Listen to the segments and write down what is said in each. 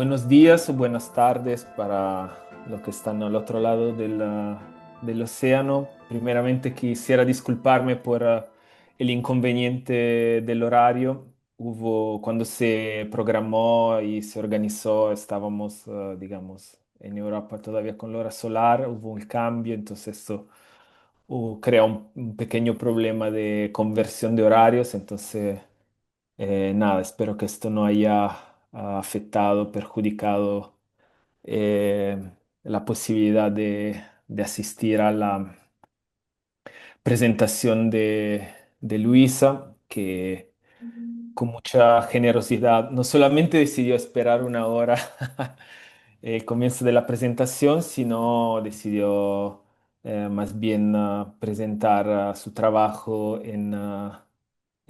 Buenos días o buenas tardes para los que están al otro lado del océano. Primeramente quisiera disculparme por el inconveniente del horario. Cuando se programó y se organizó, estábamos, digamos, en Europa todavía con la hora solar, hubo un cambio, entonces esto crea un pequeño problema de conversión de horarios, entonces... nada, espero que esto no haya afectado, perjudicado eh, la posibilidad de asistir a la presentación de Luisa, que con mucha generosidad no solamente decidió esperar una hora el comienzo de la presentación, sino decidió más bien presentar su trabajo en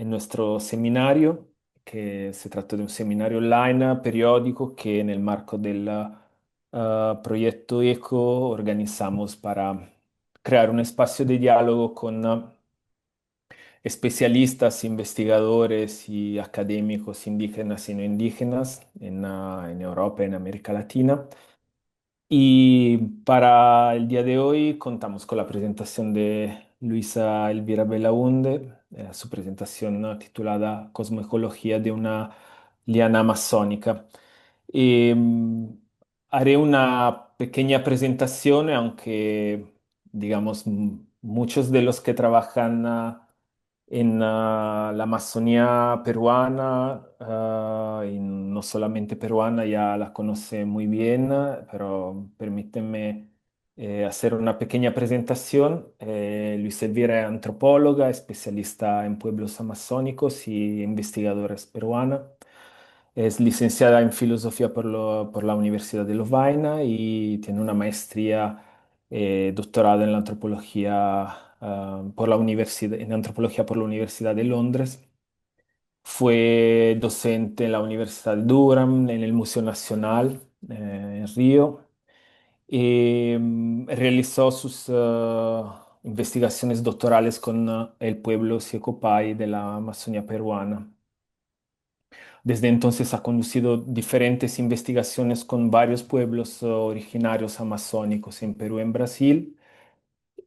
nuestro seminario, que se trata de un seminario online periódico que en el marco del proyecto ECO organizamos para crear un espacio de diálogo con especialistas, investigadores y académicos indígenas y no indígenas en Europa, en América Latina. Y para el día de hoy contamos con la presentación de Luisa Elvira Belaunde, su presentación titulada Cosmoecología de una liana amazónica. Y haré una pequeña presentación, aunque digamos muchos de los que trabajan en la Amazonía peruana, y no solamente peruana, ya la conoce muy bien, pero permíteme hacer una pequeña presentación. Luis Elvira es antropóloga, especialista en pueblos amazónicos y investigadora es peruana. Es licenciada en filosofía por la Universidad de Lovaina y tiene una maestría, doctorado en la antropología, por la universidad, en antropología por la Universidad de Londres. Fue docente en la Universidad de Durham, en el Museo Nacional, en Río. Realizó sus investigaciones doctorales con el pueblo Siocopay de la Amazonía peruana. Desde entonces ha conducido diferentes investigaciones con varios pueblos originarios amazónicos en Perú y en Brasil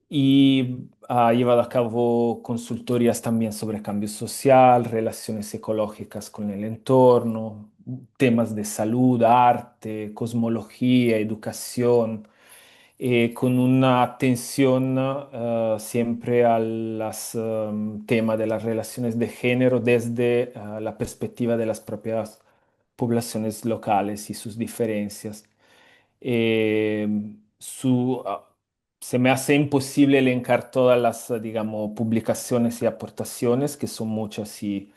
y ha llevado a cabo consultorías también sobre cambio social, relaciones ecológicas con el entorno, temas de salud, arte, cosmología, educación, con una atención siempre al tema de las relaciones de género desde la perspectiva de las propias poblaciones locales y sus diferencias. Eh, su, ah, Se me hace imposible elencar todas las, digamos, publicaciones y aportaciones, que son muchas y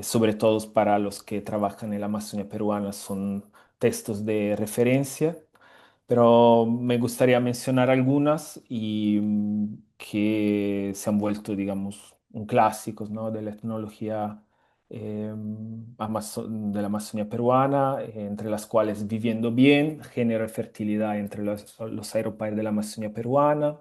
sobre todo para los que trabajan en la Amazonia peruana, son textos de referencia, pero me gustaría mencionar algunas que se han vuelto, digamos, un clásicos, ¿no? De la etnología eh, de la Amazonia peruana, entre las cuales Viviendo Bien, Género y Fertilidad entre los aeropaires de la Amazonia peruana,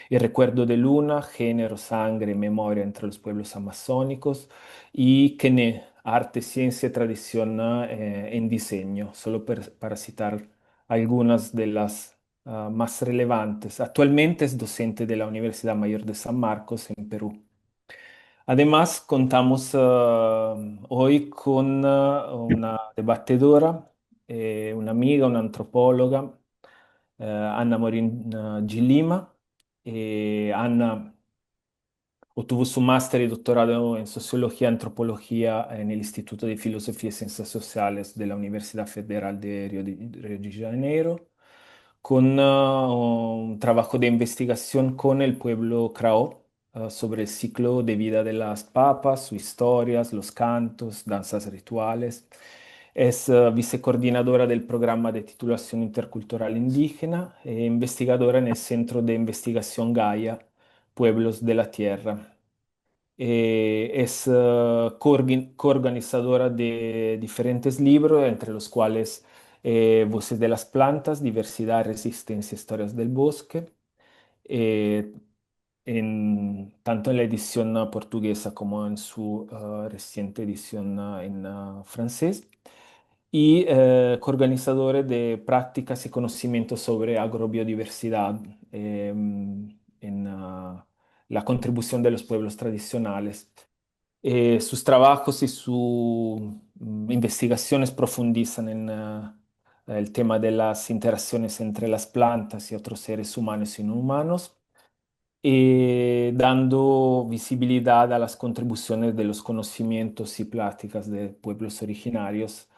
El Recuerdo de Luna, Género, Sangre y Memoria entre los pueblos amazónicos, y Kene, Arte, Ciencia y Tradición en Diseño, solo para citar algunas de las más relevantes. Actualmente es docente de la Universidad Mayor de San Marcos en Perú. Además, contamos hoy con una debatedora, una amiga, una antropóloga, Ana Morín Gilima. Ana obtuvo su máster y doctorado en Sociología y Antropología en el Instituto de Filosofía y Ciencias Sociales de la Universidad Federal de Río de Janeiro, con un trabajo de investigación con el pueblo Krao, sobre el ciclo de vida de las papas, sus historias, los cantos, danzas rituales. Es vicecoordinadora del programa de titulación intercultural indígena e investigadora en el Centro de Investigación Gaia, Pueblos de la Tierra. Es coorganizadora de diferentes libros, entre los cuales Voces de las Plantas, Diversidad, Resistencia, Historias del Bosque, eh, tanto en la edición portuguesa como en su reciente edición en francés. y coorganizadores de prácticas y conocimientos sobre agrobiodiversidad la contribución de los pueblos tradicionales. Sus trabajos y sus investigaciones profundizan en el tema de las interacciones entre las plantas y otros seres humanos y no humanos, dando visibilidad a las contribuciones de los conocimientos y prácticas de pueblos originarios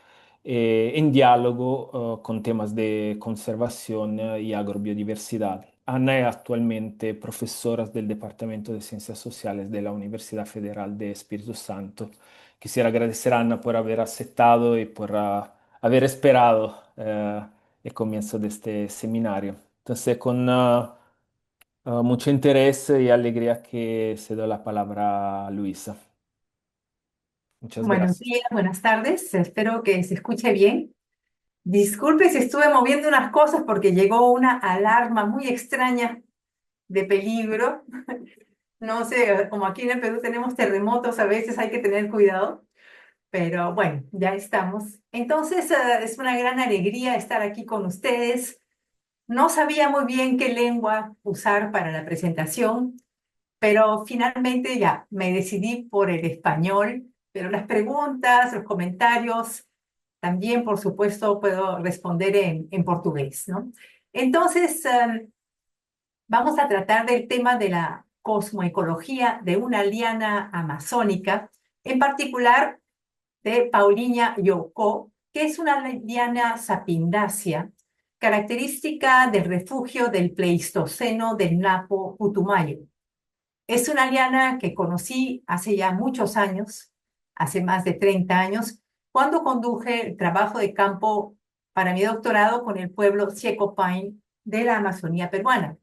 en diálogo con temas de conservación y agrobiodiversidad. Ana es actualmente profesora del Departamento de Ciencias Sociales de la Universidad Federal de Espíritu Santo. Quisiera agradecer a Ana por haber aceptado y por haber esperado el comienzo de este seminario. Entonces, con mucho interés y alegría que se da la palabra a Luisa. Muchas Buenos gracias. días, buenas tardes. Espero que se escuche bien. Disculpe si estuve moviendo unas cosas porque llegó una alarma muy extraña de peligro. No sé, como aquí en el Perú tenemos terremotos, a veces hay que tener cuidado, pero bueno, ya estamos. Entonces, es una gran alegría estar aquí con ustedes. No sabía muy bien qué lengua usar para la presentación, pero finalmente ya me decidí por el español, pero las preguntas, los comentarios, también por supuesto puedo responder en portugués, ¿no? Entonces, vamos a tratar del tema de la cosmoecología de una liana amazónica, en particular de Paulinia Yocó, que es una liana sapindácea, característica del refugio del Pleistoceno del Napo Putumayo. Es una liana que conocí hace ya muchos años, hace más de 30 años, cuando conduje el trabajo de campo para mi doctorado con el pueblo Siecopain de la Amazonía peruana.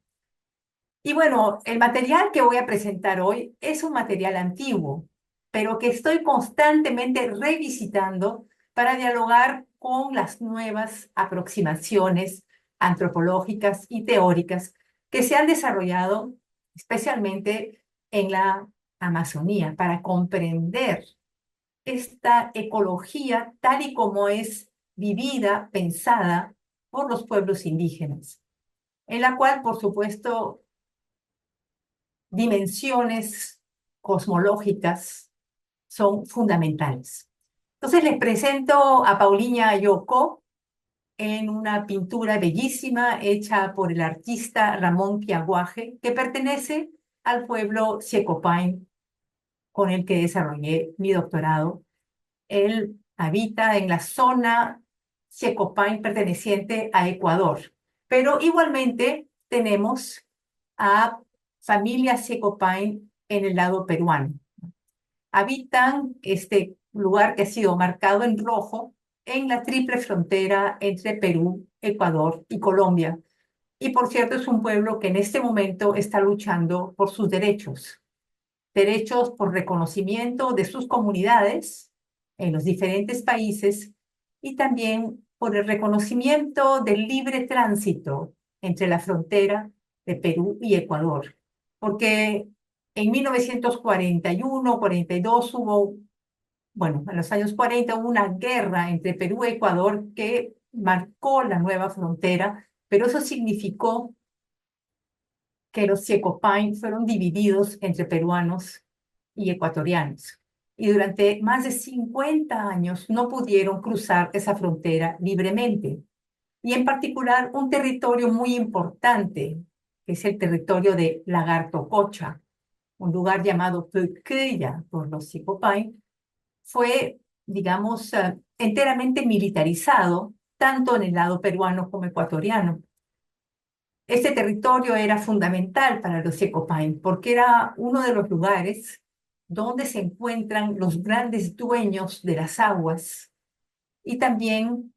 Y bueno, el material que voy a presentar hoy es un material antiguo, pero que estoy constantemente revisitando para dialogar con las nuevas aproximaciones antropológicas y teóricas que se han desarrollado especialmente en la Amazonía para comprender esta ecología tal y como es vivida, pensada por los pueblos indígenas, en la cual, por supuesto, dimensiones cosmológicas son fundamentales. Entonces les presento a Paulinia Yocó en una pintura bellísima hecha por el artista Ramón Piaguaje, que pertenece al pueblo Siecopain con el que desarrollé mi doctorado. Él habita en la zona Siecopain perteneciente a Ecuador, pero igualmente tenemos a familia Siecopain en el lado peruano. Habitan este lugar que ha sido marcado en rojo en la triple frontera entre Perú, Ecuador y Colombia. Y por cierto, es un pueblo que en este momento está luchando por sus derechos, derechos por reconocimiento de sus comunidades en los diferentes países y también por el reconocimiento del libre tránsito entre la frontera de Perú y Ecuador. Porque en 1941-42 hubo, bueno, en los años 40 hubo una guerra entre Perú y Ecuador que marcó la nueva frontera, pero eso significó que los Siecopain fueron divididos entre peruanos y ecuatorianos. Y durante más de 50 años no pudieron cruzar esa frontera libremente. Y en particular un territorio muy importante, que es el territorio de Lagartococha, un lugar llamado Puqueya por los Siecopain, fue, digamos, enteramente militarizado, tanto en el lado peruano como ecuatoriano. Este territorio era fundamental para los Ecopain porque era uno de los lugares donde se encuentran los grandes dueños de las aguas y también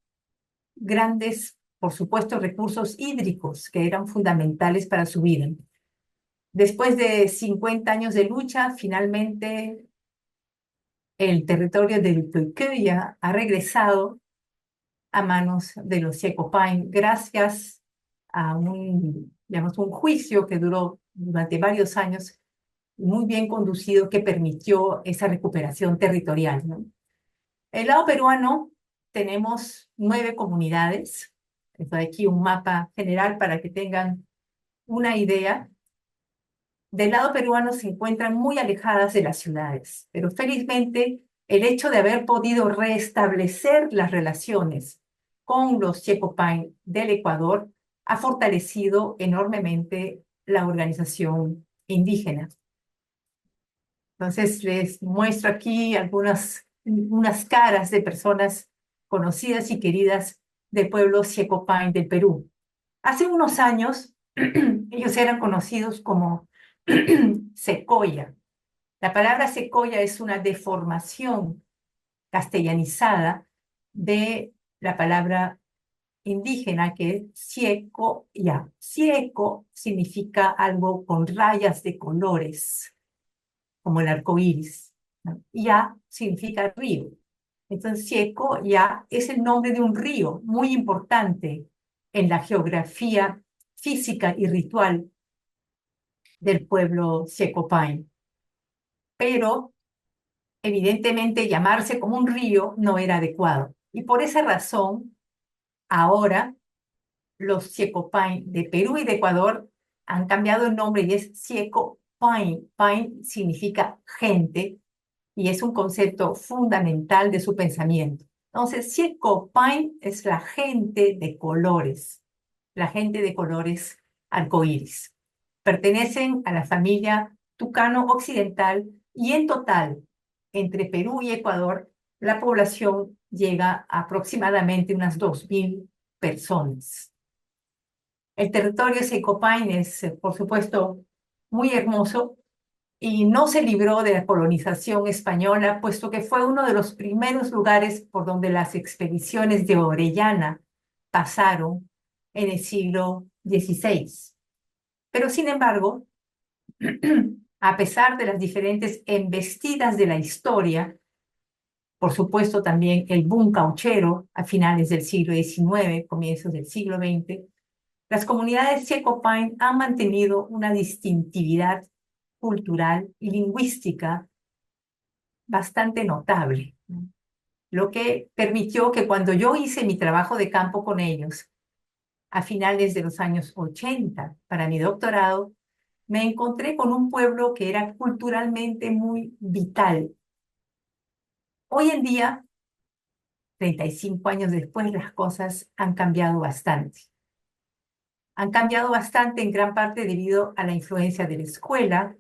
grandes, por supuesto, recursos hídricos que eran fundamentales para su vida. Después de 50 años de lucha, finalmente el territorio del Toquilla ha regresado a manos de los Ecopain gracias a digamos, un juicio que duró durante varios años, muy bien conducido, que permitió esa recuperación territorial, ¿no? El lado peruano tenemos 9 comunidades. Estoy aquí un mapa general para que tengan una idea. Del lado peruano se encuentran muy alejadas de las ciudades, pero felizmente el hecho de haber podido restablecer las relaciones con los Checopain del Ecuador ha fortalecido enormemente la organización indígena. Entonces les muestro aquí unas caras de personas conocidas y queridas del pueblo Checopain del Perú. Hace unos años ellos eran conocidos como secoya. La palabra secoya es una deformación castellanizada de la palabra indígena que es cieco-ya. Cieco significa algo con rayas de colores, como el arco iris, ¿no? Ya significa río. Entonces, Cieco ya es el nombre de un río muy importante en la geografía física y ritual del pueblo Ciecopain. Pero, evidentemente, llamarse como un río no era adecuado. Y por esa razón, ahora los Ciecopain de Perú y de Ecuador han cambiado el nombre y es Ciecopain. Pain significa gente y es un concepto fundamental de su pensamiento. Entonces, Ciecopain es la gente de colores arcoíris. Pertenecen a la familia Tucano Occidental y en total, entre Perú y Ecuador, la población llega a aproximadamente unas 2.000 personas. El territorio Ciecopain es, por supuesto, muy hermoso y no se libró de la colonización española, puesto que fue uno de los primeros lugares por donde las expediciones de Orellana pasaron en el siglo XVI. Pero sin embargo, a pesar de las diferentes embestidas de la historia, por supuesto también el boom cauchero a finales del siglo XIX, comienzos del siglo XX, las comunidades Checopain han mantenido una distintividad cultural y lingüística bastante notable, ¿no? Lo que permitió que cuando yo hice mi trabajo de campo con ellos, a finales de los años 80, para mi doctorado, me encontré con un pueblo que era culturalmente muy vital. Hoy en día, 35 años después, las cosas han cambiado bastante. Han cambiado bastante en gran parte debido a la influencia de la escuela,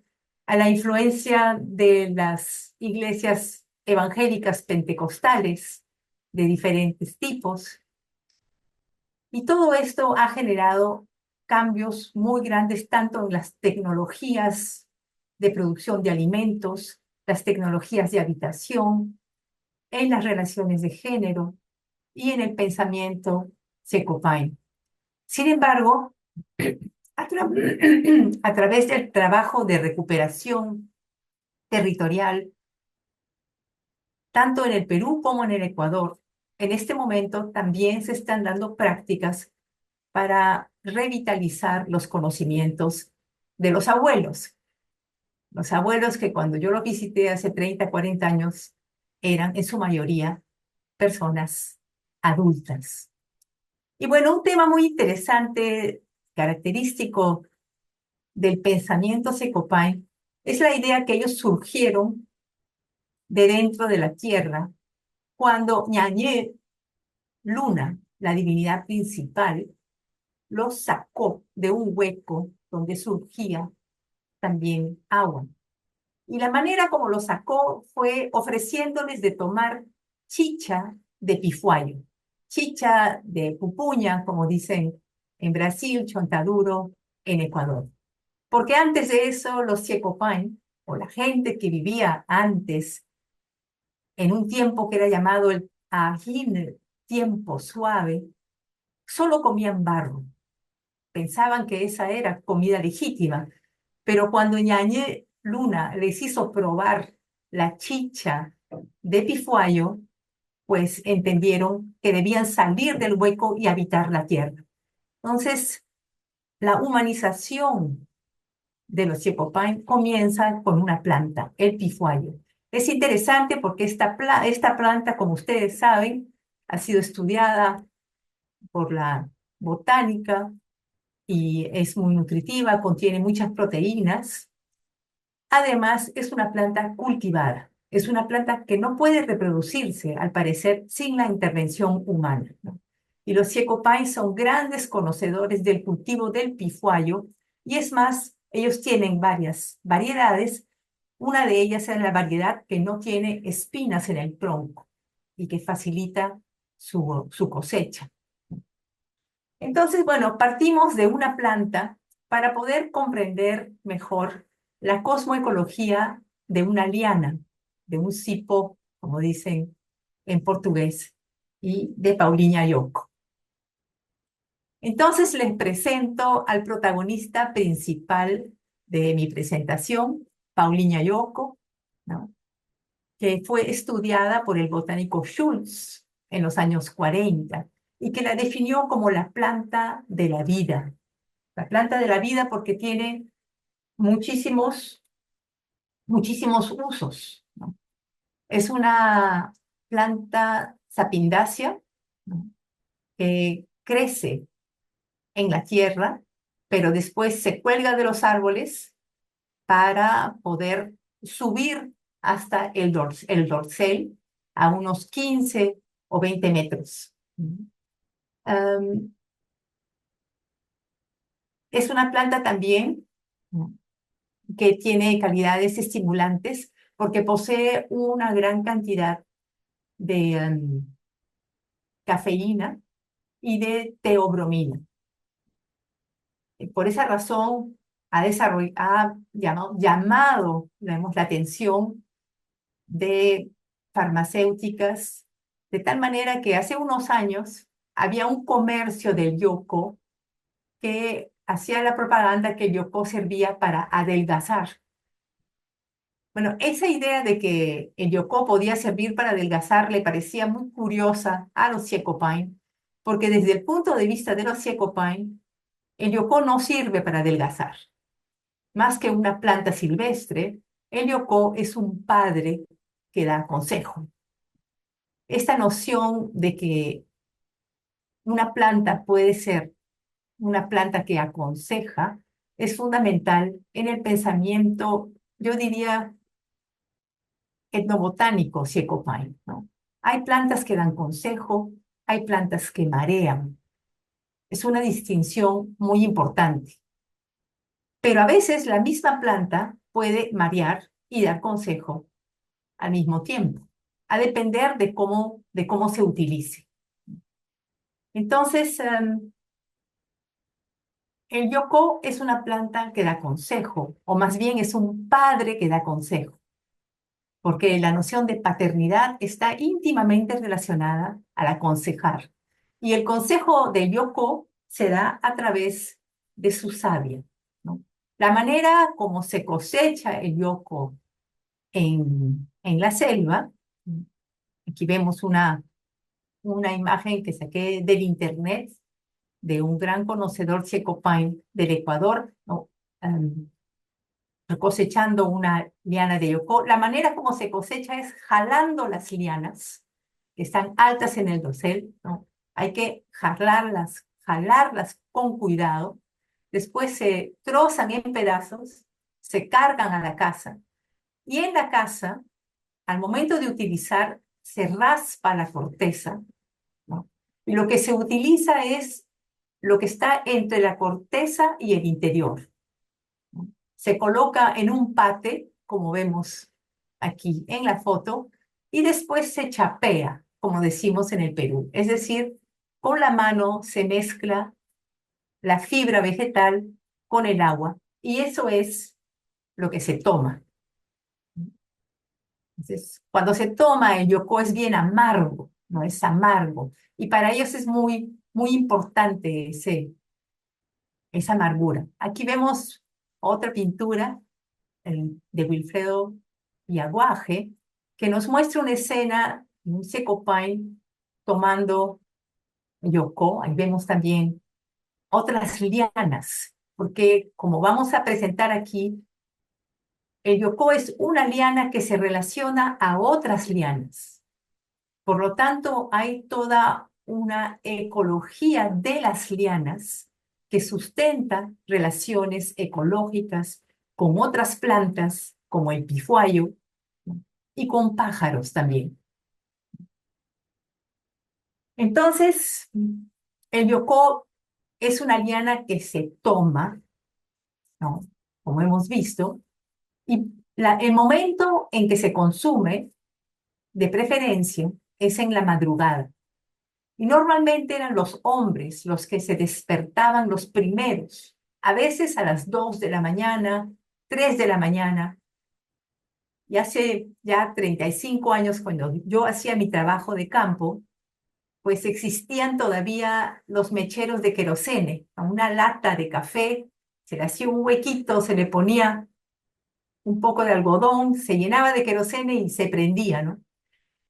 a la influencia de las iglesias evangélicas pentecostales de diferentes tipos. Y todo esto ha generado cambios muy grandes tanto en las tecnologías de producción de alimentos, las tecnologías de habitación, en las relaciones de género y en el pensamiento Secopain. Sin embargo, a través del trabajo de recuperación territorial, tanto en el Perú como en el Ecuador, en este momento también se están dando prácticas para revitalizar los conocimientos de los abuelos. Los abuelos que cuando yo los visité hace 30, 40 años eran en su mayoría personas adultas. Y bueno, un tema muy interesante, característico del pensamiento Secopain, es la idea que ellos surgieron de dentro de la tierra cuando Ñañé Luna, la divinidad principal, los sacó de un hueco donde surgía también agua. Y la manera como lo sacó fue ofreciéndoles de tomar chicha de pifuayo, chicha de pupuña, como dicen en Brasil, chontaduro en Ecuador. Porque antes de eso, los Checopain, o la gente que vivía antes, en un tiempo que era llamado el Ajín, tiempo suave, solo comían barro. Pensaban que esa era comida legítima, pero cuando Ñañé Luna les hizo probar la chicha de Pifuayo, pues entendieron que debían salir del hueco y habitar la tierra. Entonces, la humanización de los Checopain comienza con una planta, el Pifuayo. Es interesante porque esta planta, como ustedes saben, ha sido estudiada por la botánica y es muy nutritiva, contiene muchas proteínas. Además, es una planta cultivada. Es una planta que no puede reproducirse, al parecer, sin la intervención humana, ¿no? Y los Checopine son grandes conocedores del cultivo del pifuayo, y es más, ellos tienen varias variedades. Una de ellas es la variedad que no tiene espinas en el tronco y que facilita su cosecha. Entonces, bueno, partimos de una planta para poder comprender mejor la cosmoecología de una liana, de un cipo, como dicen en portugués, y de Paulinha Yoko. Entonces les presento al protagonista principal de mi presentación, Paulinha Yoko, ¿no? Que fue estudiada por el botánico Schultz en los años 40 y que la definió como la planta de la vida. La planta de la vida porque tiene muchísimos, muchísimos usos, ¿no? Es una planta sapindácea, ¿no? Que crece en la tierra, pero después se cuelga de los árboles para poder subir hasta el dorsal a unos 15 o 20 metros. Um, es una planta también, ¿no?, que tiene calidades estimulantes porque posee una gran cantidad de cafeína y de teobromina. Por esa razón ha llamado, digamos, la atención de farmacéuticas, de tal manera que hace unos años había un comercio del yoco que hacía la propaganda que el yoco servía para adelgazar. Bueno, esa idea de que el yoco podía servir para adelgazar le parecía muy curiosa a los Checopine, porque desde el punto de vista de los Checopine, el yoco no sirve para adelgazar. Más que una planta silvestre, el yoco es un padre que da consejo. Esta noción de que una planta puede ser una planta que aconseja es fundamental en el pensamiento, yo diría, etnobotánico Checopine, ¿no? Hay plantas que dan consejo, hay plantas que marean. Es una distinción muy importante. Pero a veces la misma planta puede marear y dar consejo al mismo tiempo, a depender de cómo se utilice. Entonces, el yoko es una planta que da consejo, o más bien es un padre que da consejo, porque la noción de paternidad está íntimamente relacionada al aconsejar. Y el consejo del yoko se da a través de su savia, ¿no? La manera como se cosecha el yoko en la selva, aquí vemos una imagen que saqué del internet de un gran conocedor Checopine del Ecuador, ¿no?, cosechando una liana de yoco. La manera como se cosecha es jalando las lianas que están altas en el dosel, ¿no? Hay que jalarlas con cuidado. Después se trozan en pedazos, se cargan a la casa. Y en la casa, al momento de utilizar, se raspa la corteza, ¿no? Y lo que se utiliza es lo que está entre la corteza y el interior, ¿no? Se coloca en un pate, como vemos aquí en la foto, y después se chapea, como decimos en el Perú. Es decir, con la mano se mezcla la fibra vegetal con el agua, y eso es lo que se toma. Entonces, cuando se toma el yoco es bien amargo, ¿no? Es amargo. Y para ellos es muy, muy importante esa amargura. Aquí vemos otra pintura de Wilfredo Yaguaje, que nos muestra una escena de un Checopine tomando yoco. Ahí vemos también otras lianas, porque como vamos a presentar aquí, el yoco es una liana que se relaciona a otras lianas. Por lo tanto, hay toda una ecología de las lianas que sustenta relaciones ecológicas con otras plantas, como el pifuayo, ¿no? Y con pájaros también. Entonces, el yocó es una liana que se toma, ¿no? Como hemos visto, y el momento en que se consume, de preferencia, es en la madrugada. Y normalmente eran los hombres los que se despertaban los primeros, a veces a las 2 de la mañana, 3 de la mañana. Y hace ya 35 años, cuando yo hacía mi trabajo de campo, pues existían todavía los mecheros de querosene. A una lata de café se le hacía un huequito, se le ponía un poco de algodón, se llenaba de querosene y se prendía, ¿no?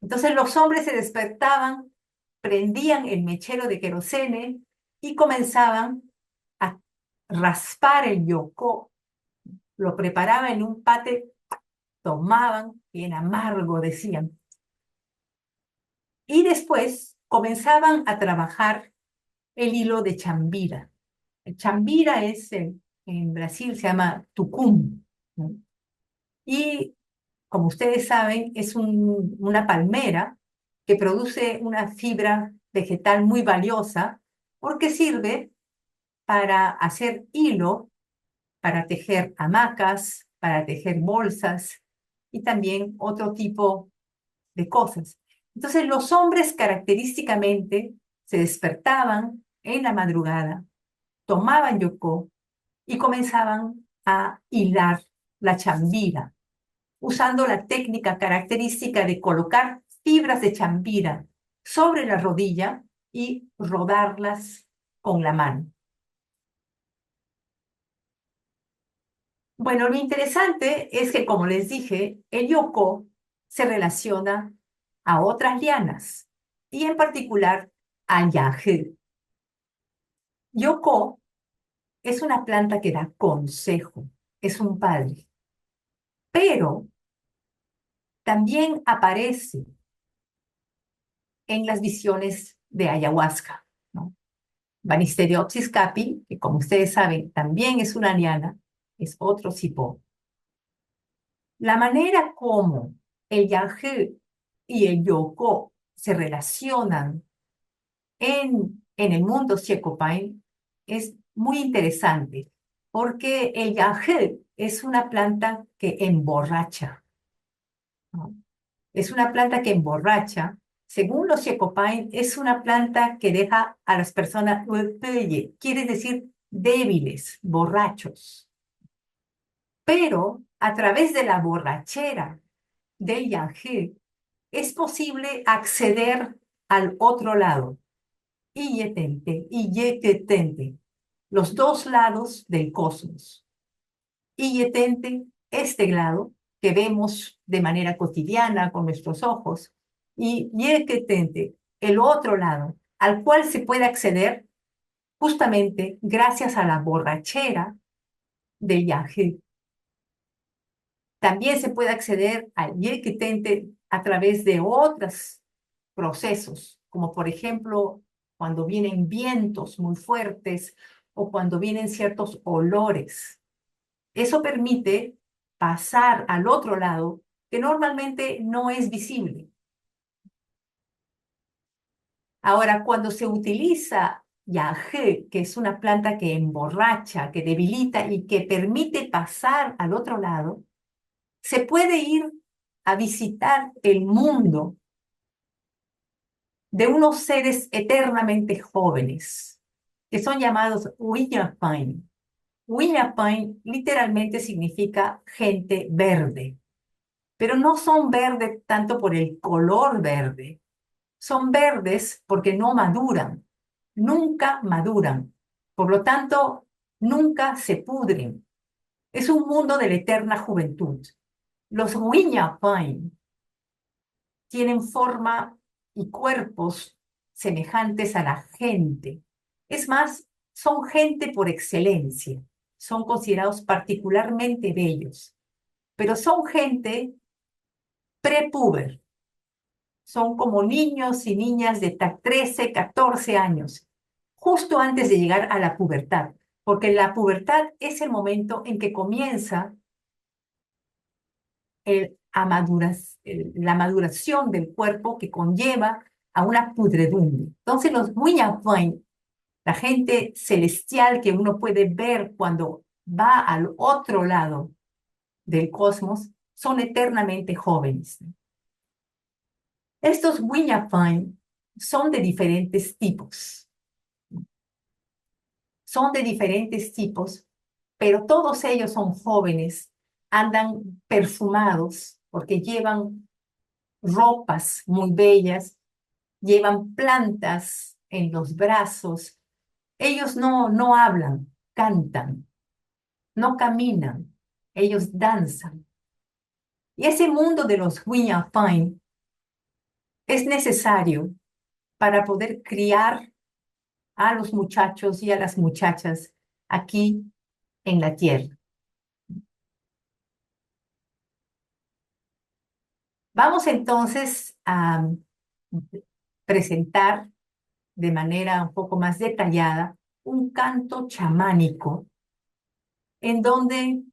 Entonces los hombres se despertaban, prendían el mechero de querosene y comenzaban a raspar el yocó. Lo preparaban en un pate, tomaban, bien amargo, decían. Y después comenzaban a trabajar el hilo de chambira. El chambira es, en Brasil se llama tucum, ¿no? Y como ustedes saben, es una palmera que produce una fibra vegetal muy valiosa porque sirve para hacer hilo, para tejer hamacas, para tejer bolsas y también otro tipo de cosas. Entonces los hombres característicamente se despertaban en la madrugada, tomaban yocó y comenzaban a hilar la chambira, usando la técnica característica de colocar fibras de chambira sobre la rodilla y rodarlas con la mano. Bueno, lo interesante es que, como les dije, el yocó se relaciona a otras lianas y en particular al yagé. Yocó es una planta que da consejo, es un padre, pero también aparece en las visiones de ayahuasca, ¿no? Banisteriopsis capi, que como ustedes saben también es una liana, es otro cipó. La manera como el yagé y el yocó se relacionan en el mundo Checopain es muy interesante, porque el yagé es una planta que emborracha, ¿no? Es una planta que emborracha. Según los Checopain, es una planta que deja a las personas, quiere decir débiles, borrachos. Pero a través de la borrachera del yagé es posible acceder al otro lado, Iyetente y Yeketente, los dos lados del cosmos. Iyetente, este lado que vemos de manera cotidiana con nuestros ojos, y Yeketente, el otro lado, al cual se puede acceder justamente gracias a la borrachera del yagé. También se puede acceder al Yeketente a través de otros procesos, como por ejemplo cuando vienen vientos muy fuertes o cuando vienen ciertos olores. Eso permite pasar al otro lado que normalmente no es visible. Ahora, cuando se utiliza yagé, que es una planta que emborracha, que debilita y que permite pasar al otro lado, se puede ir a visitar el mundo de unos seres eternamente jóvenes, que son llamados Wiñapain. Wiñapain literalmente significa gente verde, pero no son verdes tanto por el color verde, son verdes porque no maduran, nunca maduran, por lo tanto, nunca se pudren. Es un mundo de la eterna juventud. Los Wiñapain tienen forma y cuerpos semejantes a la gente. Es más, son gente por excelencia. Son considerados particularmente bellos, pero son gente prepúber. son como niños y niñas de 13, 14 años, justo antes de llegar a la pubertad, porque la pubertad es el momento en que comienza la maduración del cuerpo que conlleva a una pudredumbre. Entonces los Wiñapoin, la gente celestial que uno puede ver cuando va al otro lado del cosmos, son eternamente jóvenes. Estos Wiñapoin son de diferentes tipos, son de diferentes tipos, pero todos ellos son jóvenes, andan perfumados porque llevan ropas muy bellas, llevan plantas en los brazos. Ellos no hablan, cantan, no caminan, ellos danzan. Y ese mundo de los Wiñapoin es necesario para poder criar a los muchachos y a las muchachas aquí en la tierra. Vamos entonces a presentar de manera un poco más detallada un canto chamánico en donde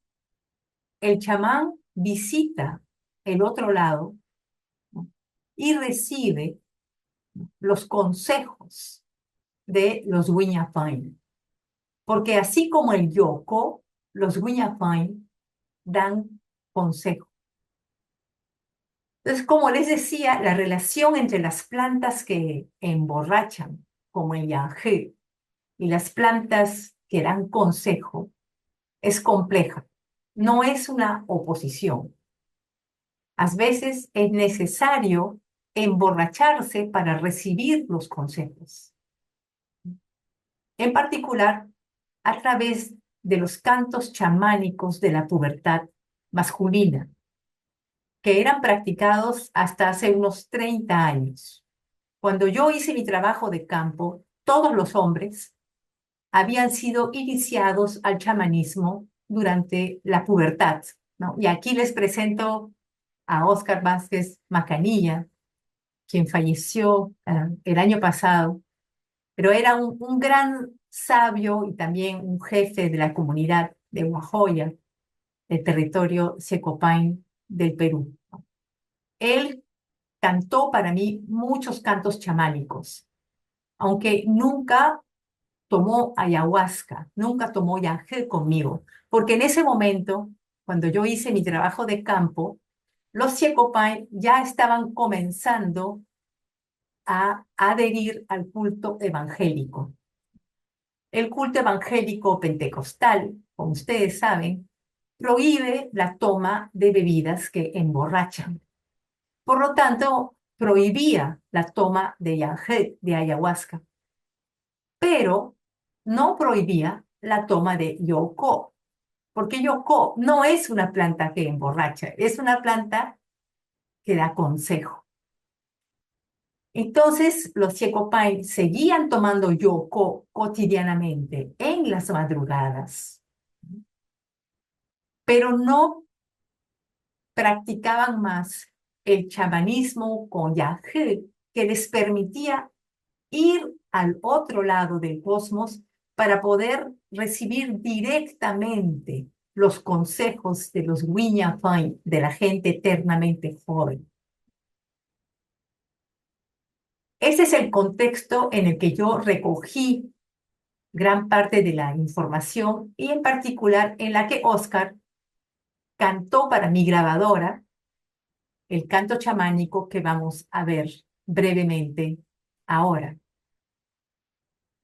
el chamán visita el otro lado, ¿no? Y recibe los consejos de los Wiñapoin. Porque así como el Yoko, los Wiñapoin dan consejos. Entonces, como les decía, la relación entre las plantas que emborrachan, como el yangé, y las plantas que dan consejo, es compleja. No es una oposición. A veces es necesario emborracharse para recibir los consejos. En particular, a través de los cantos chamánicos de la pubertad masculina, que eran practicados hasta hace unos 30 años. Cuando yo hice mi trabajo de campo, todos los hombres habían sido iniciados al chamanismo durante la pubertad, ¿no? Y aquí les presento a Óscar Vázquez Macanilla, quien falleció el año pasado, pero era un gran sabio y también un jefe de la comunidad de Huajoya, del territorio Secopain del Perú. Él cantó para mí muchos cantos chamánicos, aunque nunca tomó ayahuasca, nunca tomó yagé conmigo, porque en ese momento, cuando yo hice mi trabajo de campo, los Siecopay ya estaban comenzando a adherir al culto evangélico. El culto evangélico pentecostal, como ustedes saben, prohíbe la toma de bebidas que emborrachan. Por lo tanto, prohibía la toma de yagé, de ayahuasca, pero no prohibía la toma de yocó, porque yocó no es una planta que emborracha, es una planta que da consejo. Entonces, los Checopay seguían tomando yocó cotidianamente en las madrugadas, pero no practicaban más el chamanismo con yagé, que les permitía ir al otro lado del cosmos para poder recibir directamente los consejos de los Wiñapoin, de la gente eternamente joven. Ese es el contexto en el que yo recogí gran parte de la información y en particular en la que Oscar cantó para mi grabadora el canto chamánico que vamos a ver brevemente ahora.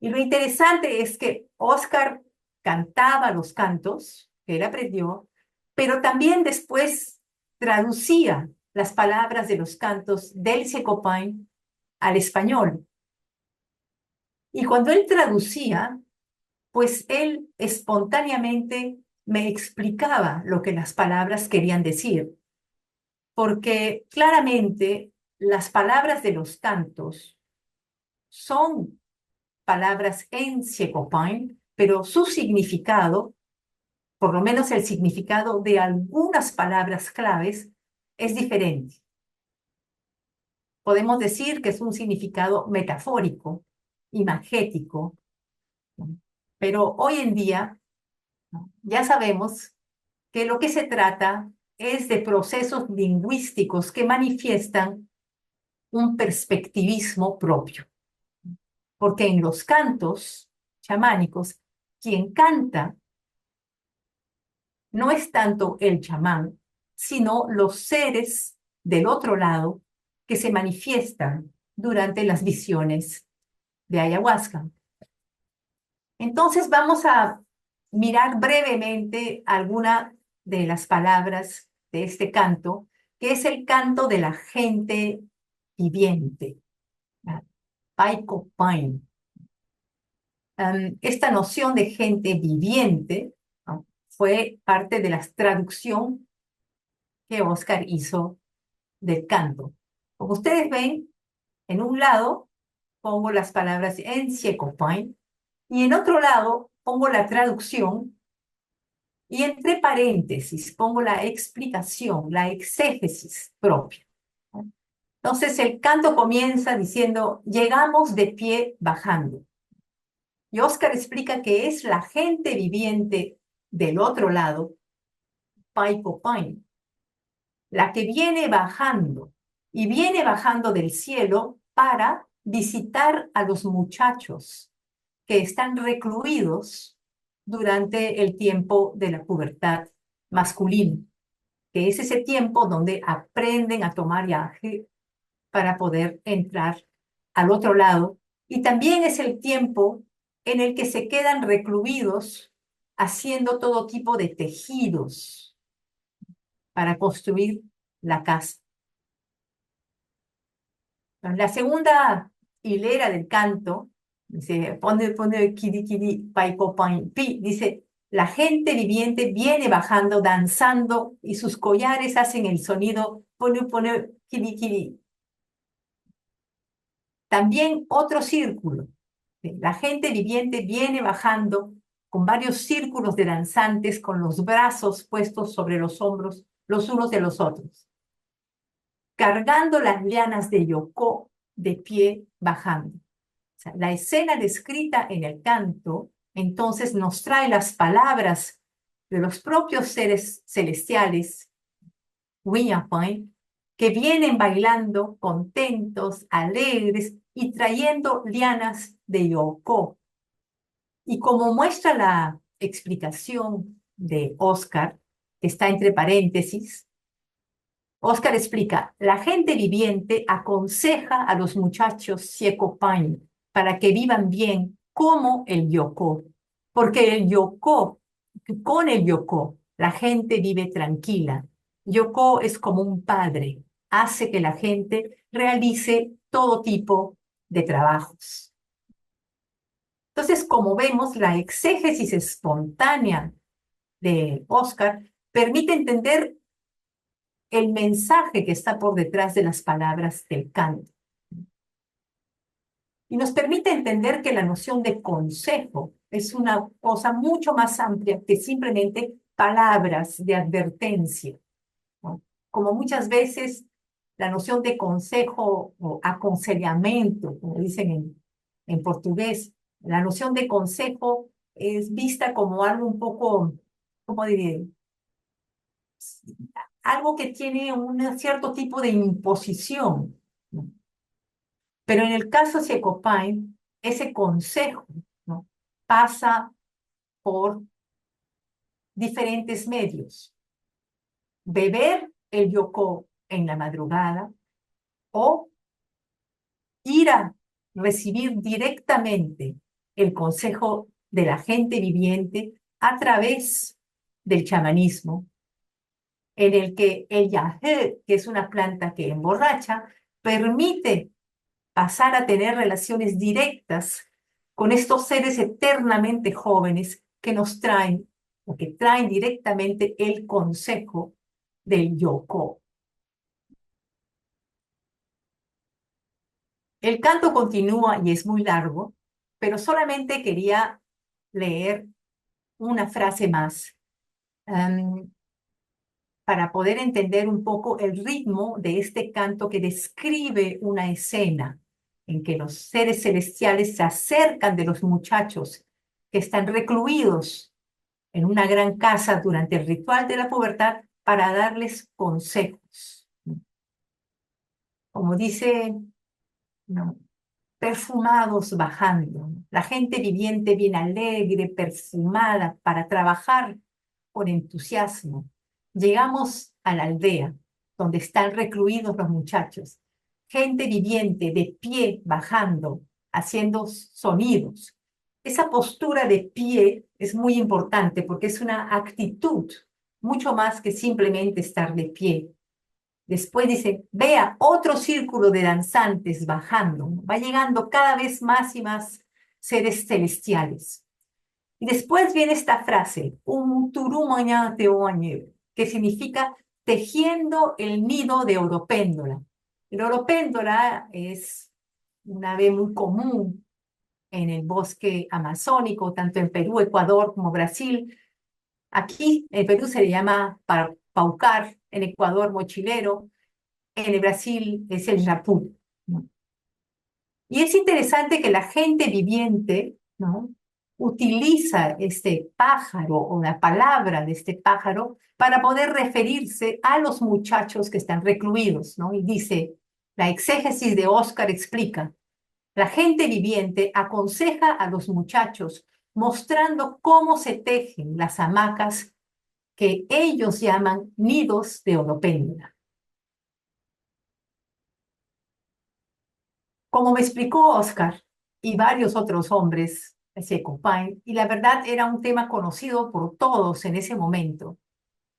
Y lo interesante es que Oscar cantaba los cantos que él aprendió, pero también después traducía las palabras de los cantos del Secopán al español. Y cuando él traducía, pues él espontáneamente me explicaba lo que las palabras querían decir, porque claramente las palabras de los cantos son palabras en Secopán, pero su significado, por lo menos el significado de algunas palabras claves, es diferente. podemos decir que es un significado metafórico, imagético, ¿no? Pero hoy en día, ¿no?, ya sabemos que lo que se trata es de procesos lingüísticos que manifiestan un perspectivismo propio, porque en los cantos chamánicos, quien canta no es tanto el chamán, sino los seres del otro lado que se manifiestan durante las visiones de ayahuasca. Entonces vamos a mirar brevemente alguna de las palabras de este canto, que es el canto de la gente viviente, Paiko Pain. Esta noción de gente viviente, ¿no?, fue parte de la traducción que Oscar hizo del canto. Como ustedes ven, en un lado pongo las palabras en Siecopain y en otro lado pongo la traducción y entre paréntesis pongo la explicación, la exégesis propia. Entonces el canto comienza diciendo, llegamos de pie bajando. Y Oscar explica que es la gente viviente del otro lado, Paipopain, la que viene bajando y viene bajando del cielo para visitar a los muchachos que están recluidos durante el tiempo de la pubertad masculina, que es ese tiempo donde aprenden a tomar viaje para poder entrar al otro lado, y también es el tiempo en el que se quedan recluidos haciendo todo tipo de tejidos para construir la casa. La segunda hilera del canto dice, pone kiri kiri paipo pain pi, dice, la gente viviente viene bajando, danzando, y sus collares hacen el sonido pone kiri kiri. También otro círculo. La gente viviente viene bajando con varios círculos de danzantes con los brazos puestos sobre los hombros los unos de los otros, cargando las lianas de Yoko de pie bajando. O sea, la escena descrita en el canto entonces nos trae las palabras de los propios seres celestiales, Wiñapai, que vienen bailando contentos, alegres y trayendo lianas de Yoko. Y como muestra la explicación de Oscar, que está entre paréntesis, Oscar explica, la gente viviente aconseja a los muchachos Siecopain para que vivan bien como el Yoko, porque con el Yoko, la gente vive tranquila. Yoko es como un padre, hace que la gente realice todo tipo de trabajos. Entonces, como vemos, la exégesis espontánea de Oscar permite entender el mensaje que está por detrás de las palabras del canto. Y nos permite entender que la noción de consejo es una cosa mucho más amplia que simplemente palabras de advertencia, ¿no? Como muchas veces la noción de consejo o aconsejamiento, como dicen en portugués, la noción de consejo es vista como algo un poco, ¿cómo diré? Algo que tiene un cierto tipo de imposición, ¿no? Pero en el caso de Ecopain, ese consejo, ¿no?, pasa por diferentes medios. Beber el yocó en la madrugada o ir a recibir directamente el consejo de la gente viviente a través del chamanismo, en el que el yagé, que es una planta que emborracha, permite pasar a tener relaciones directas con estos seres eternamente jóvenes que nos traen o que traen directamente el consejo del Yoko. El canto continúa y es muy largo, pero solamente quería leer una frase más. para poder entender un poco el ritmo de este canto que describe una escena en que los seres celestiales se acercan de los muchachos que están recluidos en una gran casa durante el ritual de la pubertad para darles consejos. Como dice, no, perfumados bajando, la gente viviente bien alegre, perfumada, para trabajar con entusiasmo. Llegamos a la aldea donde están recluidos los muchachos, gente viviente de pie bajando, haciendo sonidos. Esa postura de pie es muy importante porque es una actitud, mucho más que simplemente estar de pie. Después dice, vea otro círculo de danzantes bajando, ¿no? Va llegando cada vez más y más seres celestiales. Y después viene esta frase, un turumaña teoñe, que significa tejiendo el nido de oropéndola. El oropéndola es un ave muy común en el bosque amazónico, tanto en Perú, Ecuador como Brasil. Aquí en Perú se le llama paucar, en Ecuador mochilero, en el Brasil es el rapú, ¿no? Y es interesante que la gente viviente, ¿no?, utiliza este pájaro o la palabra de este pájaro para poder referirse a los muchachos que están recluidos, ¿no? Y dice, la exégesis de Oscar explica, la gente viviente aconseja a los muchachos mostrando cómo se tejen las hamacas que ellos llaman nidos de oropéndola. Como me explicó Oscar y varios otros hombres, Secopain, y la verdad era un tema conocido por todos en ese momento,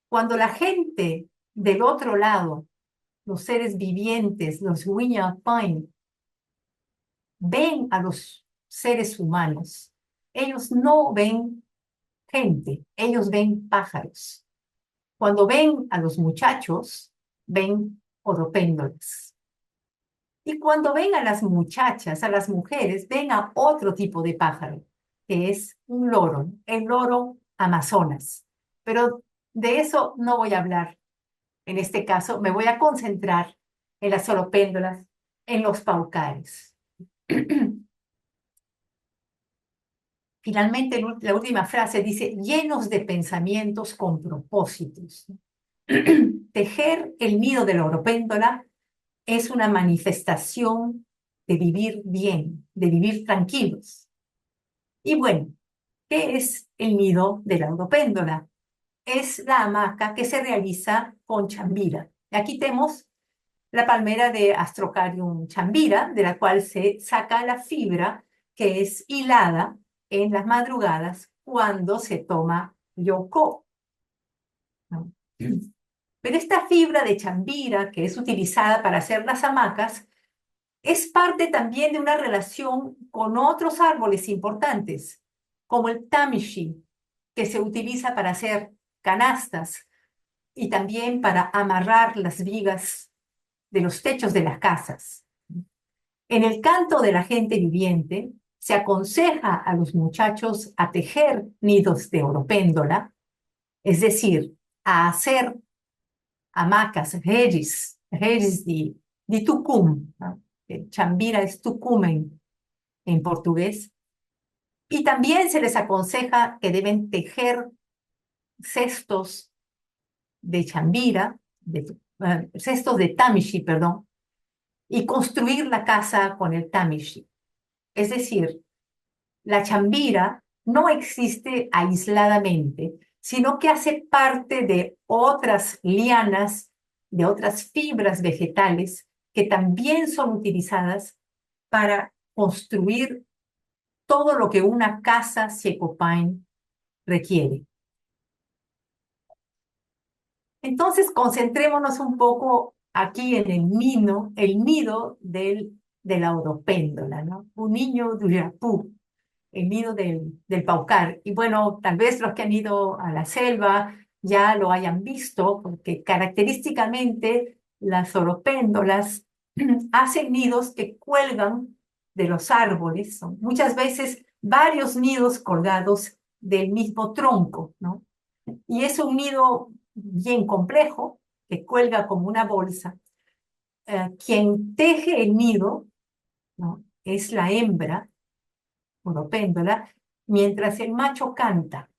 cuando la gente del otro lado, los seres vivientes, los Wiñapain, ven a los seres humanos, ellos no ven gente, ellos ven pájaros. Cuando ven a los muchachos, ven oropéndolas. Y cuando ven a las muchachas, a las mujeres, ven a otro tipo de pájaro, que es un loro, el loro amazonas. Pero de eso no voy a hablar. En este caso, me voy a concentrar en las oropéndolas, en los paucares. Finalmente, la última frase dice, llenos de pensamientos con propósitos. Tejer el nido de la oropéndola es una manifestación de vivir bien, de vivir tranquilos. Y bueno, ¿qué es el nido de la oropéndola? Es la hamaca que se realiza con chambira. Aquí tenemos la palmera de Astrocarium chambira, de la cual se saca la fibra que es hilada en las madrugadas cuando se toma yoco, ¿no? Pero esta fibra de chambira que es utilizada para hacer las hamacas es parte también de una relación con otros árboles importantes, como el tamishi, que se utiliza para hacer canastas y también para amarrar las vigas de los techos de las casas. En el canto de la gente viviente, se aconseja a los muchachos a tejer nidos de oropéndola, es decir, a hacer hamacas, redes de tucum, ¿no? Chambira es tucumen en portugués. Y también se les aconseja que deben tejer cestos de chambira, cestos de tamishi, perdón, y construir la casa con el tamishi. Es decir, la chambira no existe aisladamente, sino que hace parte de otras lianas, de otras fibras vegetales que también son utilizadas para construir todo lo que una casa Secopain requiere. Entonces, concentrémonos un poco aquí en el nido de la oropéndola, ¿no? Un niño de Uyapú, el nido del paucar. Y bueno, tal vez los que han ido a la selva ya lo hayan visto, porque característicamente las oropéndolas hacen nidos que cuelgan de los árboles, son muchas veces varios nidos colgados del mismo tronco, ¿no? Y es un nido bien complejo, que cuelga como una bolsa. Quien teje el nido, ¿no? Es la hembra, oropéndola, mientras el macho canta.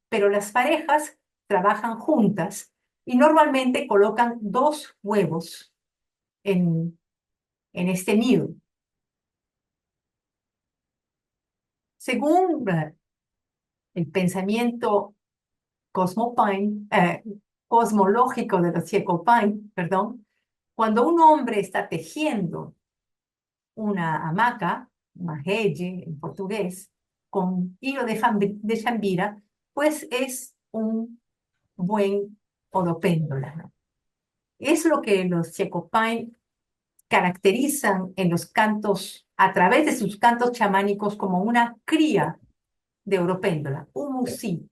Pero las parejas trabajan juntas y normalmente colocan 2 huevos en este nido. Según el pensamiento cosmológico de los Checopine, perdón, cuando un hombre está tejiendo una hamaca, una rede en portugués, con hilo de jambira, pues es un buen oropéndola, ¿no? Es lo que los Checopine caracterizan en los cantos, a través de sus cantos chamánicos, como una cría de oropéndola, umusi.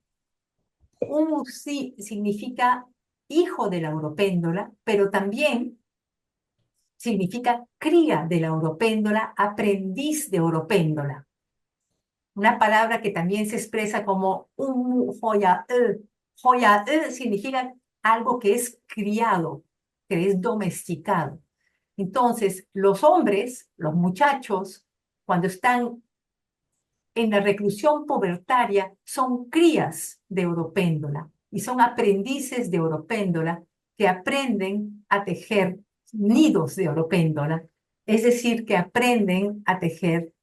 Umusi significa hijo de la oropéndola, pero también significa cría de la oropéndola, aprendiz de oropéndola. Una palabra que también se expresa como un joya. Joya significa algo que es criado, que es domesticado. Entonces, los hombres, los muchachos, cuando están en la reclusión pubertaria, son crías de oropéndola y son aprendices de oropéndola que aprenden a tejer nidos de oropéndola, es decir, que aprenden a tejer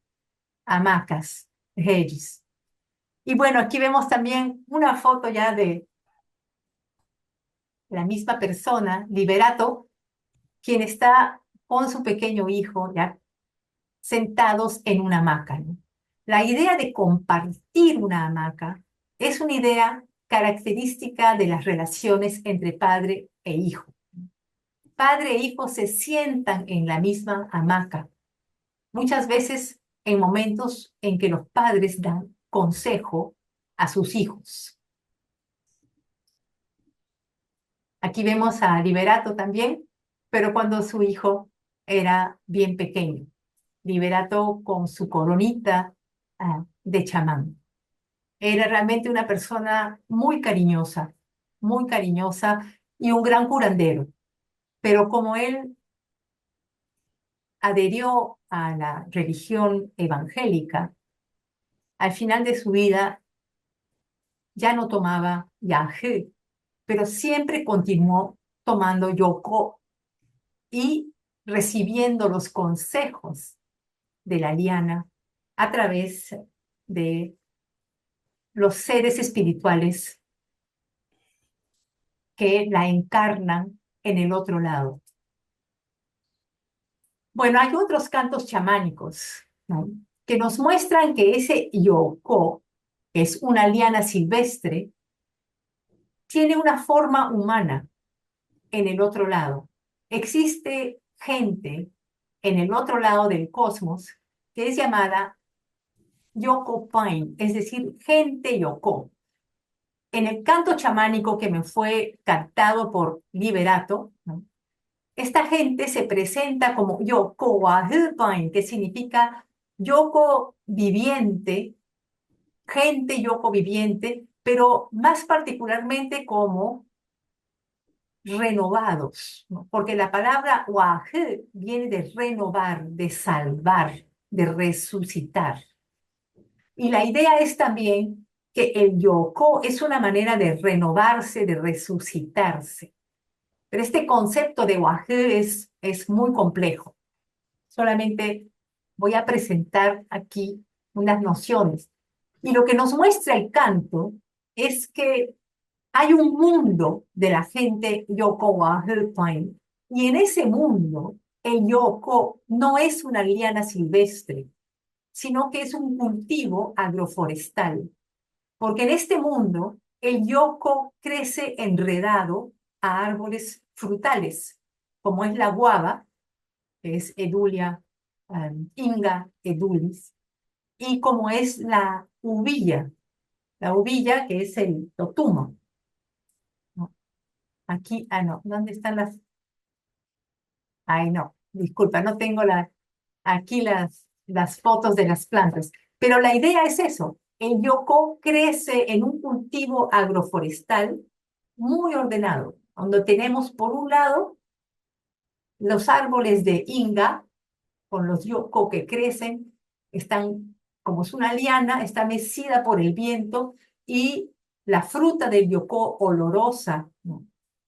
hamacas, redes. Y bueno, aquí vemos también una foto ya de la misma persona, Liberato, quien está con su pequeño hijo ya sentados en una hamaca, ¿no? La idea de compartir una hamaca es una idea característica de las relaciones entre padre e hijo. Padre e hijo se sientan en la misma hamaca, muchas veces en momentos en que los padres dan consejo a sus hijos. Aquí vemos a Liberato también, pero cuando su hijo era bien pequeño. Liberato con su coronita de chamán. Era realmente una persona muy cariñosa y un gran curandero. Pero como él adherió a la religión evangélica, al final de su vida ya no tomaba yagé, pero siempre continuó tomando yoko y recibiendo los consejos de la liana a través de los seres espirituales que la encarnan en el otro lado. Bueno, hay otros cantos chamánicos, ¿no?, que nos muestran que ese yoko, que es una liana silvestre, tiene una forma humana en el otro lado. Existe gente en el otro lado del cosmos que es llamada Yoko Pine, es decir, gente Yoko. En el canto chamánico que me fue cantado por Liberato, ¿no?, esta gente se presenta como Yoko Wahilpain, que significa Yoko viviente, gente Yoko viviente, pero más particularmente como renovados, ¿no?, porque la palabra Wahil viene de renovar, de salvar, de resucitar. Y la idea es también que el Yoko es una manera de renovarse, de resucitarse. Pero este concepto de Wahil es muy complejo. Solamente voy a presentar aquí unas nociones. Y lo que nos muestra el canto es que hay un mundo de la gente Yoko Wahilpain, y en ese mundo el Yoko no es una liana silvestre, sino que es un cultivo agroforestal. Porque en este mundo el Yoko crece enredado a árboles frutales, como es la guava, que es Edulia Inga edulis, y como es la uvilla que es el totumo, ¿no? Aquí, no, ¿dónde están las? Ay, no, disculpa, no tengo aquí las fotos de las plantas. Pero la idea es eso, el yoco crece en un cultivo agroforestal muy ordenado, donde tenemos por un lado los árboles de Inga, con los yoko que crecen, están, como es una liana, está mecida por el viento y la fruta del yoko olorosa, ¿no?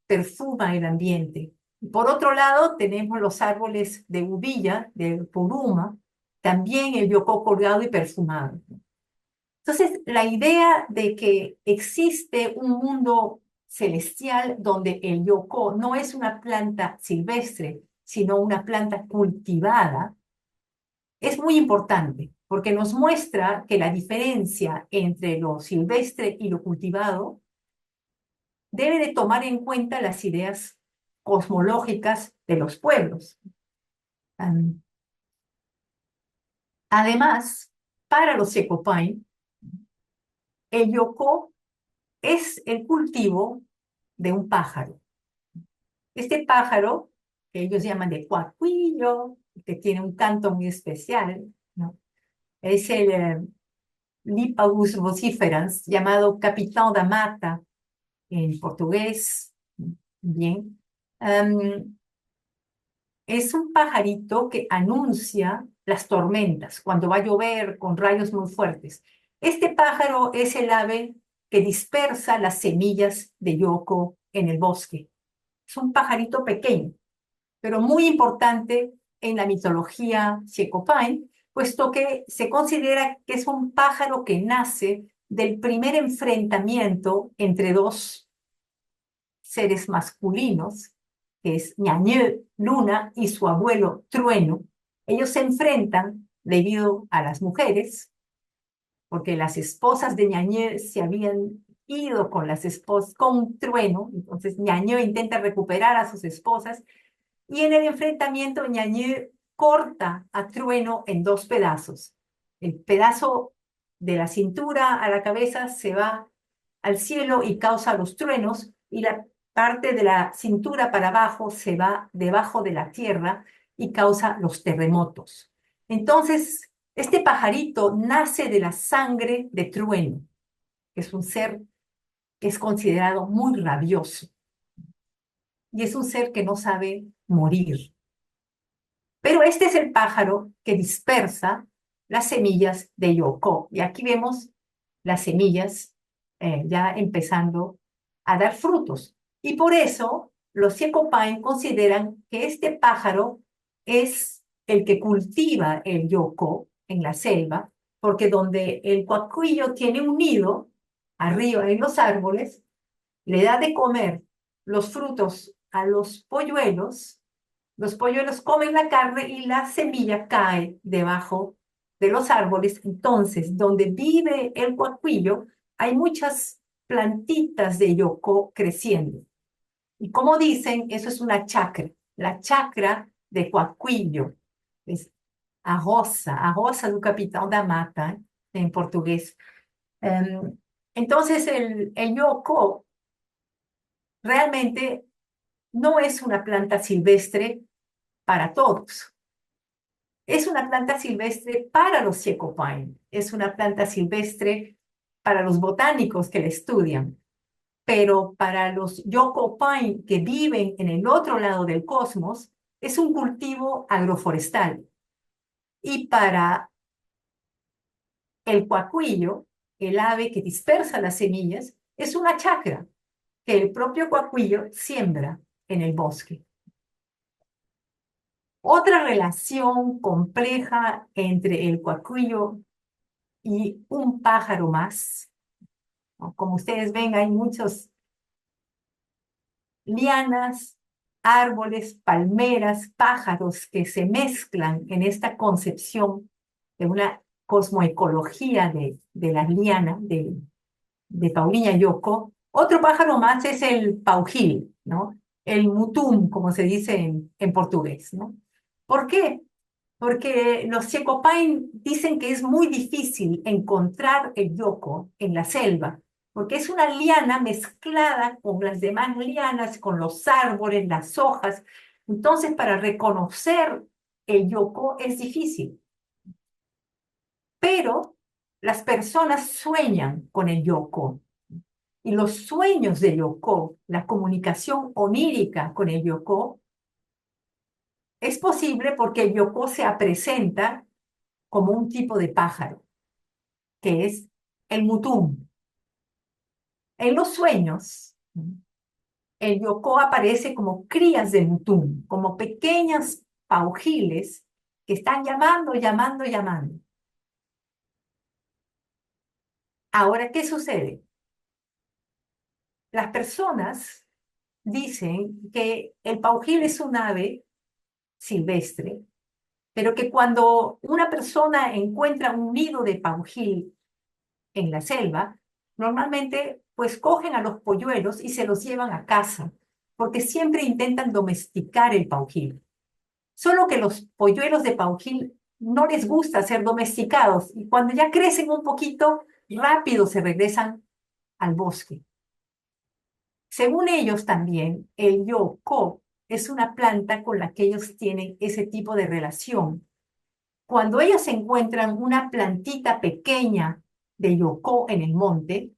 Perfuma el ambiente. Por otro lado, tenemos los árboles de ubilla, de puruma, también el yoko colgado y perfumado. Entonces, la idea de que existe un mundo celestial donde el yoko no es una planta silvestre, sino una planta cultivada, es muy importante porque nos muestra que la diferencia entre lo silvestre y lo cultivado debe de tomar en cuenta las ideas cosmológicas de los pueblos. Um, Además, para los Secopain, el yoko es el cultivo de un pájaro. Este pájaro, que ellos llaman de cuacuillo, que tiene un canto muy especial, ¿no? Es el Lipagus vociferans, llamado Capitão da Mata en portugués. Bien. Es un pajarito que anuncia las tormentas, cuando va a llover con rayos muy fuertes. Este pájaro es el ave que dispersa las semillas de yucca en el bosque. Es un pajarito pequeño, pero muy importante en la mitología Checopain, puesto que se considera que es un pájaro que nace del primer enfrentamiento entre dos seres masculinos, que es Ñañö, Luna, y su abuelo Trueno. Ellos se enfrentan debido a las mujeres, porque las esposas de Ñañö se habían ido con las esposas, con Trueno, entonces Ñañö intenta recuperar a sus esposas, y en el enfrentamiento Ñañö corta a Trueno en dos pedazos. El pedazo de la cintura a la cabeza se va al cielo y causa los truenos, y la parte de la cintura para abajo se va debajo de la tierra y causa los terremotos. Entonces, este pajarito nace de la sangre de Trueno, que es un ser que es considerado muy rabioso y es un ser que no sabe morir. Pero este es el pájaro que dispersa las semillas de Yoko. Y aquí vemos las semillas ya empezando a dar frutos. Y por eso los Secopain consideran que este pájaro es el que cultiva el Yoko en la selva, porque donde el cuacuillo tiene un nido, arriba en los árboles, le da de comer los frutos a los polluelos comen la carne y la semilla cae debajo de los árboles. Entonces, donde vive el cuacuillo, hay muchas plantitas de yoco creciendo. Y como dicen, eso es una chacra, la chacra de cuacuillo. Es a roça do capitão da mata, en portugués. Entonces, el yoco realmente no es una planta silvestre para todos. Es una planta silvestre para los Checopain, es una planta silvestre para los botánicos que la estudian, pero para los Yocopain que viven en el otro lado del cosmos, es un cultivo agroforestal. Y para el cuacuillo, el ave que dispersa las semillas, es una chacra que el propio cuacuillo siembra en el bosque. Otra relación compleja entre el cuacuillo y un pájaro más, ¿no? Como ustedes ven, hay muchos lianas, árboles, palmeras, pájaros que se mezclan en esta concepción de una cosmoecología de la liana, de Paulinia Yoko. Otro pájaro más es el paujil, ¿no? El mutum, como se dice en portugués, ¿no? ¿Por qué? Porque los Checopain dicen que es muy difícil encontrar el yoko en la selva, porque es una liana mezclada con las demás lianas, con los árboles, las hojas. Entonces, para reconocer el yoko es difícil. Pero las personas sueñan con el yoko. Y los sueños de Yoko, la comunicación onírica con el Yoko, es posible porque el Yoko se presenta como un tipo de pájaro, que es el mutum. En los sueños, el Yoko aparece como crías de mutum, como pequeñas paujiles que están llamando, llamando, llamando. Ahora, ¿qué sucede? Las personas dicen que el paujil es un ave silvestre, pero que cuando una persona encuentra un nido de paujil en la selva, normalmente pues cogen a los polluelos y se los llevan a casa, porque siempre intentan domesticar el paujil. Solo que los polluelos de paujil no les gusta ser domesticados y cuando ya crecen un poquito, rápido se regresan al bosque. Según ellos también, el yoco es una planta con la que ellos tienen ese tipo de relación. Cuando ellos encuentran una plantita pequeña de yoco en el monte,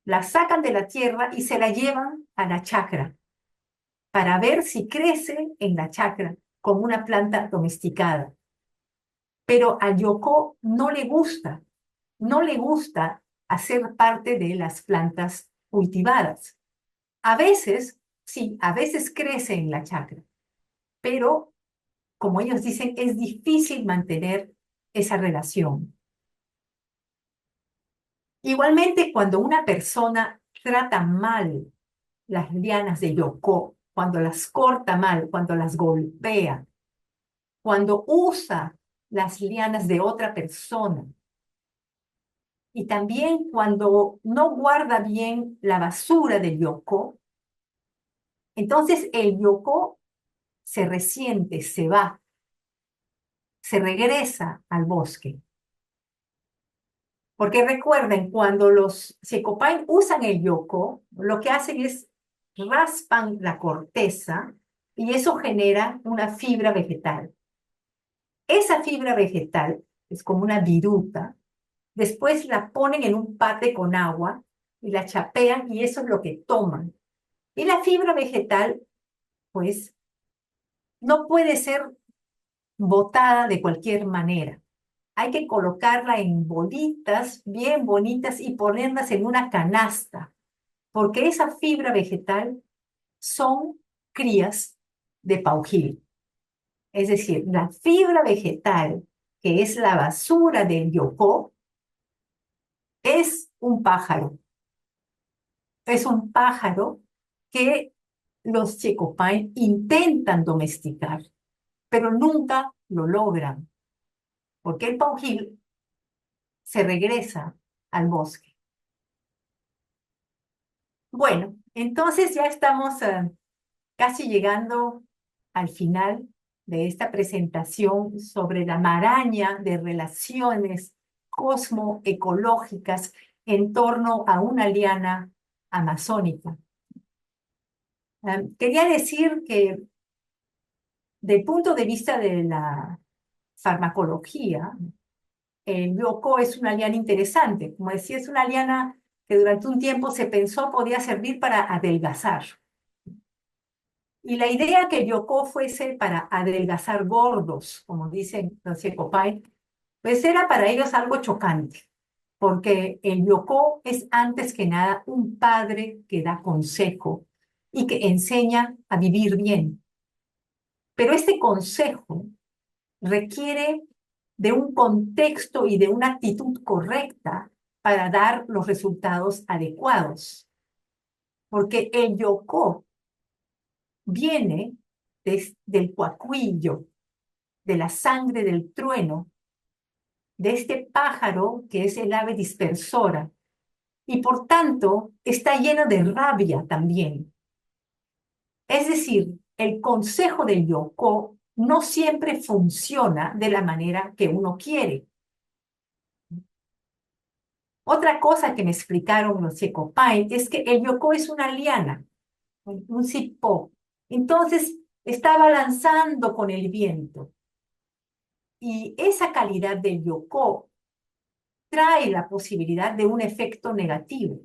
la sacan de la tierra y se la llevan a la chacra para ver si crece en la chacra como una planta domesticada. Pero al yoco no le gusta hacer parte de las plantas cultivadas. A veces, sí, a veces crece en la chacra, pero como ellos dicen, es difícil mantener esa relación. Igualmente, cuando una persona trata mal las lianas de yoco, cuando las corta mal, cuando las golpea, cuando usa las lianas de otra persona, y también cuando no guarda bien la basura del yoco, entonces el yoco se resiente, se va, se regresa al bosque. Porque recuerden, cuando los Secopain usan el yoco, lo que hacen es raspan la corteza y eso genera una fibra vegetal. Esa fibra vegetal es como una viruta. Después la ponen en un pate con agua y la chapean y eso es lo que toman. Y la fibra vegetal, pues, no puede ser botada de cualquier manera. Hay que colocarla en bolitas bien bonitas y ponerlas en una canasta, porque esa fibra vegetal son crías de paujil. Es decir, la fibra vegetal, que es la basura del yocó, es un pájaro. Es un pájaro que los Checopay intentan domesticar, pero nunca lo logran, porque el paujil se regresa al bosque. Bueno, entonces ya estamos casi llegando al final de esta presentación sobre la maraña de relaciones cosmoecológicas en torno a una liana amazónica. Quería decir que del punto de vista de la farmacología, el bioco es una liana interesante. Como decía, es una liana que durante un tiempo se pensó podía servir para adelgazar. Y la idea que el yocó fuese para adelgazar gordos, como dicen los Yecopay, pues era para ellos algo chocante, porque el yocó es antes que nada un padre que da consejo y que enseña a vivir bien. Pero este consejo requiere de un contexto y de una actitud correcta para dar los resultados adecuados, porque el yocó viene del cuacuillo, de la sangre del trueno, de este pájaro que es el ave dispersora, y por tanto está lleno de rabia también. Es decir, el consejo del yocó no siempre funciona de la manera que uno quiere. Otra cosa que me explicaron los Checopay es que el yocó es una liana, un cipó. Entonces está balanzando con el viento. Y esa calidad del yocó trae la posibilidad de un efecto negativo.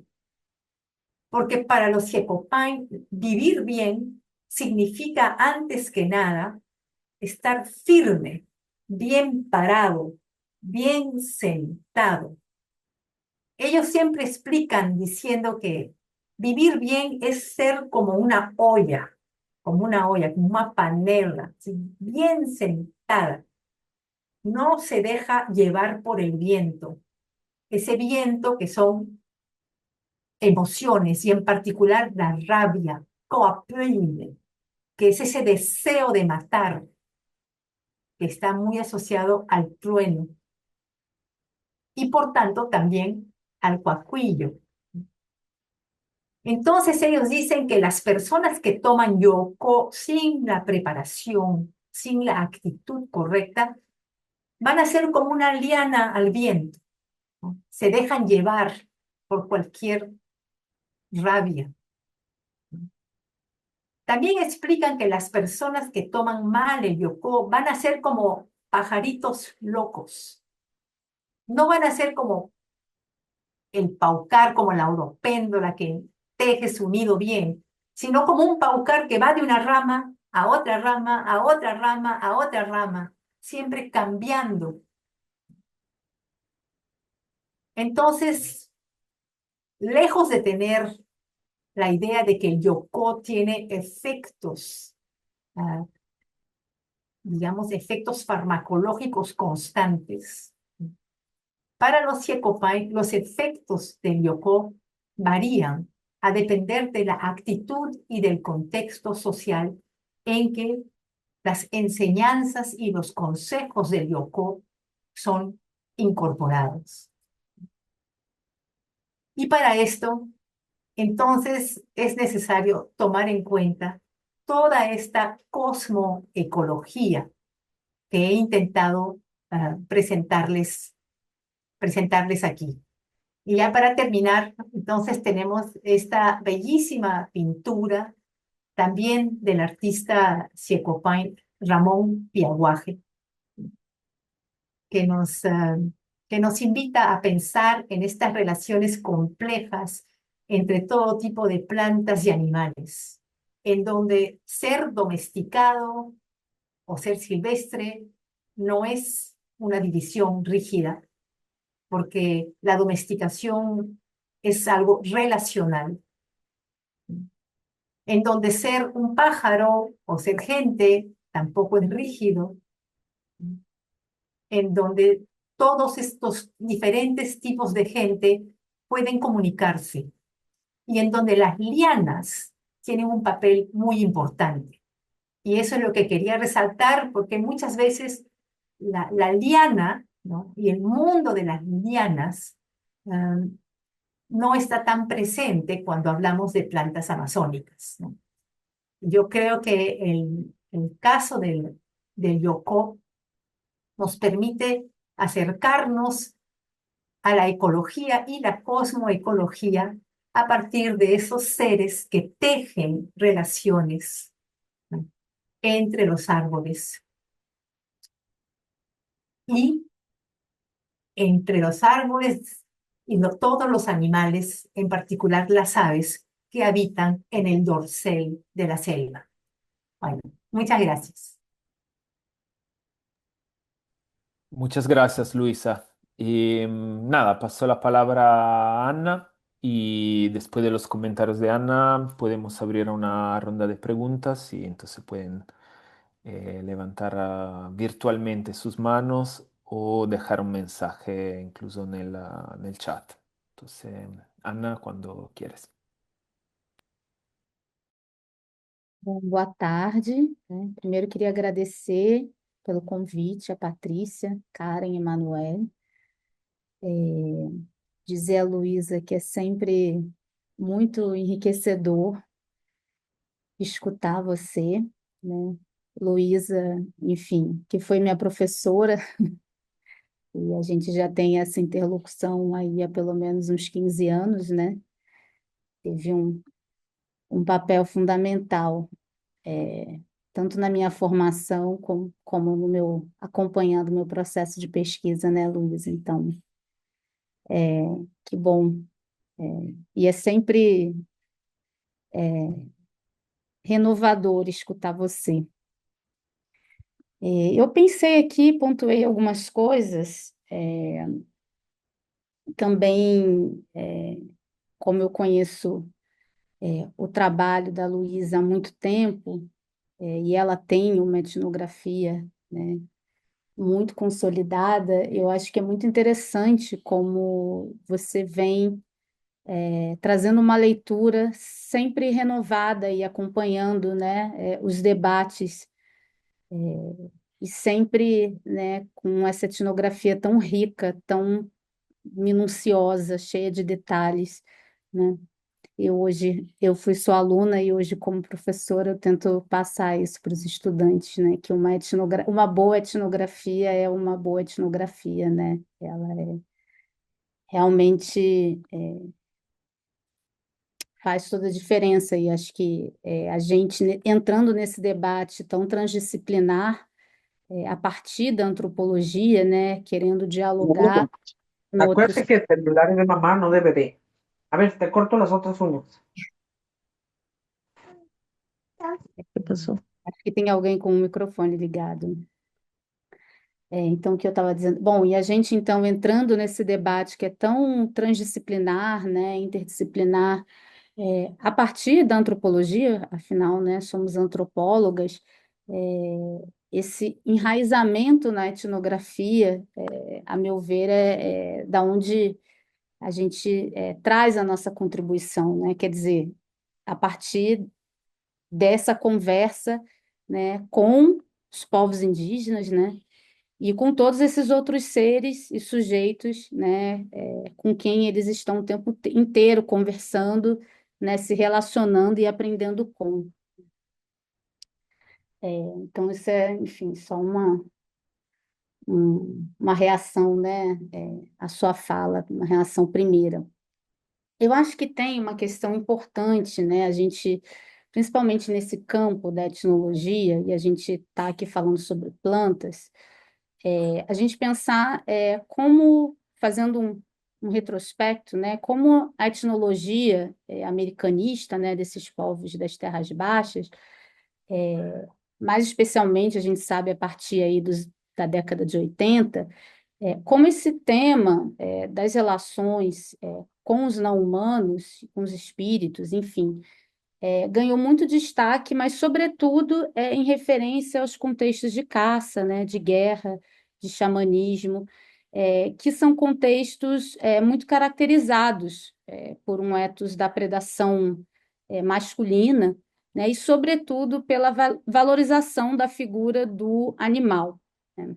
porque para los Yekopain vivir bien significa antes que nada estar firme, bien parado, bien sentado. Ellos siempre explican diciendo que vivir bien es ser como una panela, ¿sí? Bien sentada. No se deja llevar por el viento. Ese viento que son emociones y en particular la rabia, coapline, que es ese deseo de matar, que está muy asociado al trueno y por tanto también al cuacuillo. Entonces ellos dicen que las personas que toman yoco sin la preparación, sin la actitud correcta, van a ser como una liana al viento, ¿no? Se dejan llevar por cualquier rabia. También explican que las personas que toman mal el yoco van a ser como pajaritos locos. No van a ser como el paucar, como la oropéndola que teje su nido bien, sino como un paucar que va de una rama a otra rama, a otra rama, a otra rama, siempre cambiando. Entonces, lejos de tener la idea de que el yoco tiene efectos, ah, digamos, efectos farmacológicos constantes. Para los Yekopai, los efectos del yoco varían a depender de la actitud y del contexto social en que las enseñanzas y los consejos del yoco son incorporados. Y para esto, entonces, es necesario tomar en cuenta toda esta cosmoecología que he intentado presentarles aquí. Y ya para terminar, entonces tenemos esta bellísima pintura también del artista Siecopain Ramón Piaguaje, que nos, que nos invita a pensar en estas relaciones complejas entre todo tipo de plantas y animales, en donde ser domesticado o ser silvestre no es una división rígida, porque la domesticación es algo relacional, en donde ser un pájaro o ser gente tampoco es rígido, en donde todos estos diferentes tipos de gente pueden comunicarse y en donde las lianas tienen un papel muy importante. Y eso es lo que quería resaltar, porque muchas veces la liana, ¿no? Y el mundo de las lianas no está tan presente cuando hablamos de plantas amazónicas, ¿no? Yo creo que el caso del yoco nos permite acercarnos a la ecología y la cosmoecología a partir de esos seres que tejen relaciones, ¿no? Entre los árboles y entre los árboles y todos los animales, en particular las aves que habitan en el dorsal de la selva. Bueno, muchas gracias. Muchas gracias, Luisa. Y nada, paso la palabra a Ana y después de los comentarios de Ana podemos abrir una ronda de preguntas y entonces pueden levantar virtualmente sus manos o dejar un mensaje incluso en el chat. Entonces, Ana, cuando quieres. Bom, boa tarde, né? Primeiro queria agradecer pelo convite a Patrícia, Karen e Emanuele. Dizer a Luísa que é sempre muito enriquecedor escutar você, né? Luísa, enfim, que foi minha professora, e a gente já tem essa interlocução aí há pelo menos uns 15 anos, né? Teve um papel fundamental, tanto na minha formação como no meu, acompanhando o meu processo de pesquisa, né, Luísa? Então, que bom. E é sempre renovador escutar você. Eu pensei aqui, pontuei algumas coisas, também, como eu conheço o trabalho da Luísa há muito tempo, e ela tem uma etnografia, né, muito consolidada, eu acho que é muito interessante como você vem trazendo uma leitura sempre renovada e acompanhando, né, os debates, e sempre, né, com essa etnografia tão rica, tão minuciosa, cheia de detalhes, né? Eu fui sua aluna e hoje como professora eu tento passar isso para os estudantes, né? Que uma boa etnografia é uma boa etnografia, né? Ela realmente faz toda a diferença e acho que a gente entrando nesse debate tão transdisciplinar a partir da antropologia, né? Querendo dialogar Bueno, com outros. acuérdate que el celular es de mamá, no de bebé. A ver, te corto las otras uñas. ¿Qué pasó? Acho que tem alguém com o microfone ligado. Então, o que eu estava dizendo. Bom, e a gente, então, entrando nesse debate que é tão transdisciplinar, né, interdisciplinar, a partir da antropologia, afinal, né, somos antropólogas, esse enraizamento na etnografia, a meu ver, é da onde a gente traz a nossa contribuição, né? Quer dizer, a partir dessa conversa, né, com os povos indígenas, né? E com todos esses outros seres e sujeitos, né, com quem eles estão o tempo inteiro conversando, né, se relacionando e aprendendo com. Então, isso é, enfim, só uma reação, né, à sua fala, uma reação primeira. Eu acho que tem uma questão importante, né, a gente, principalmente nesse campo da etnologia, e a gente está aqui falando sobre plantas, a gente pensar como, fazendo um retrospecto, né, como a etnologia americanista, né, desses povos das terras baixas, mais especialmente a gente sabe a partir aí da década de 80, como esse tema das relações com os não-humanos, com os espíritos, enfim, ganhou muito destaque, mas, sobretudo, em referência aos contextos de caça, né, de guerra, de xamanismo, que são contextos muito caracterizados por um ethos da predação masculina, né, e, sobretudo, pela valorização da figura do animal, né?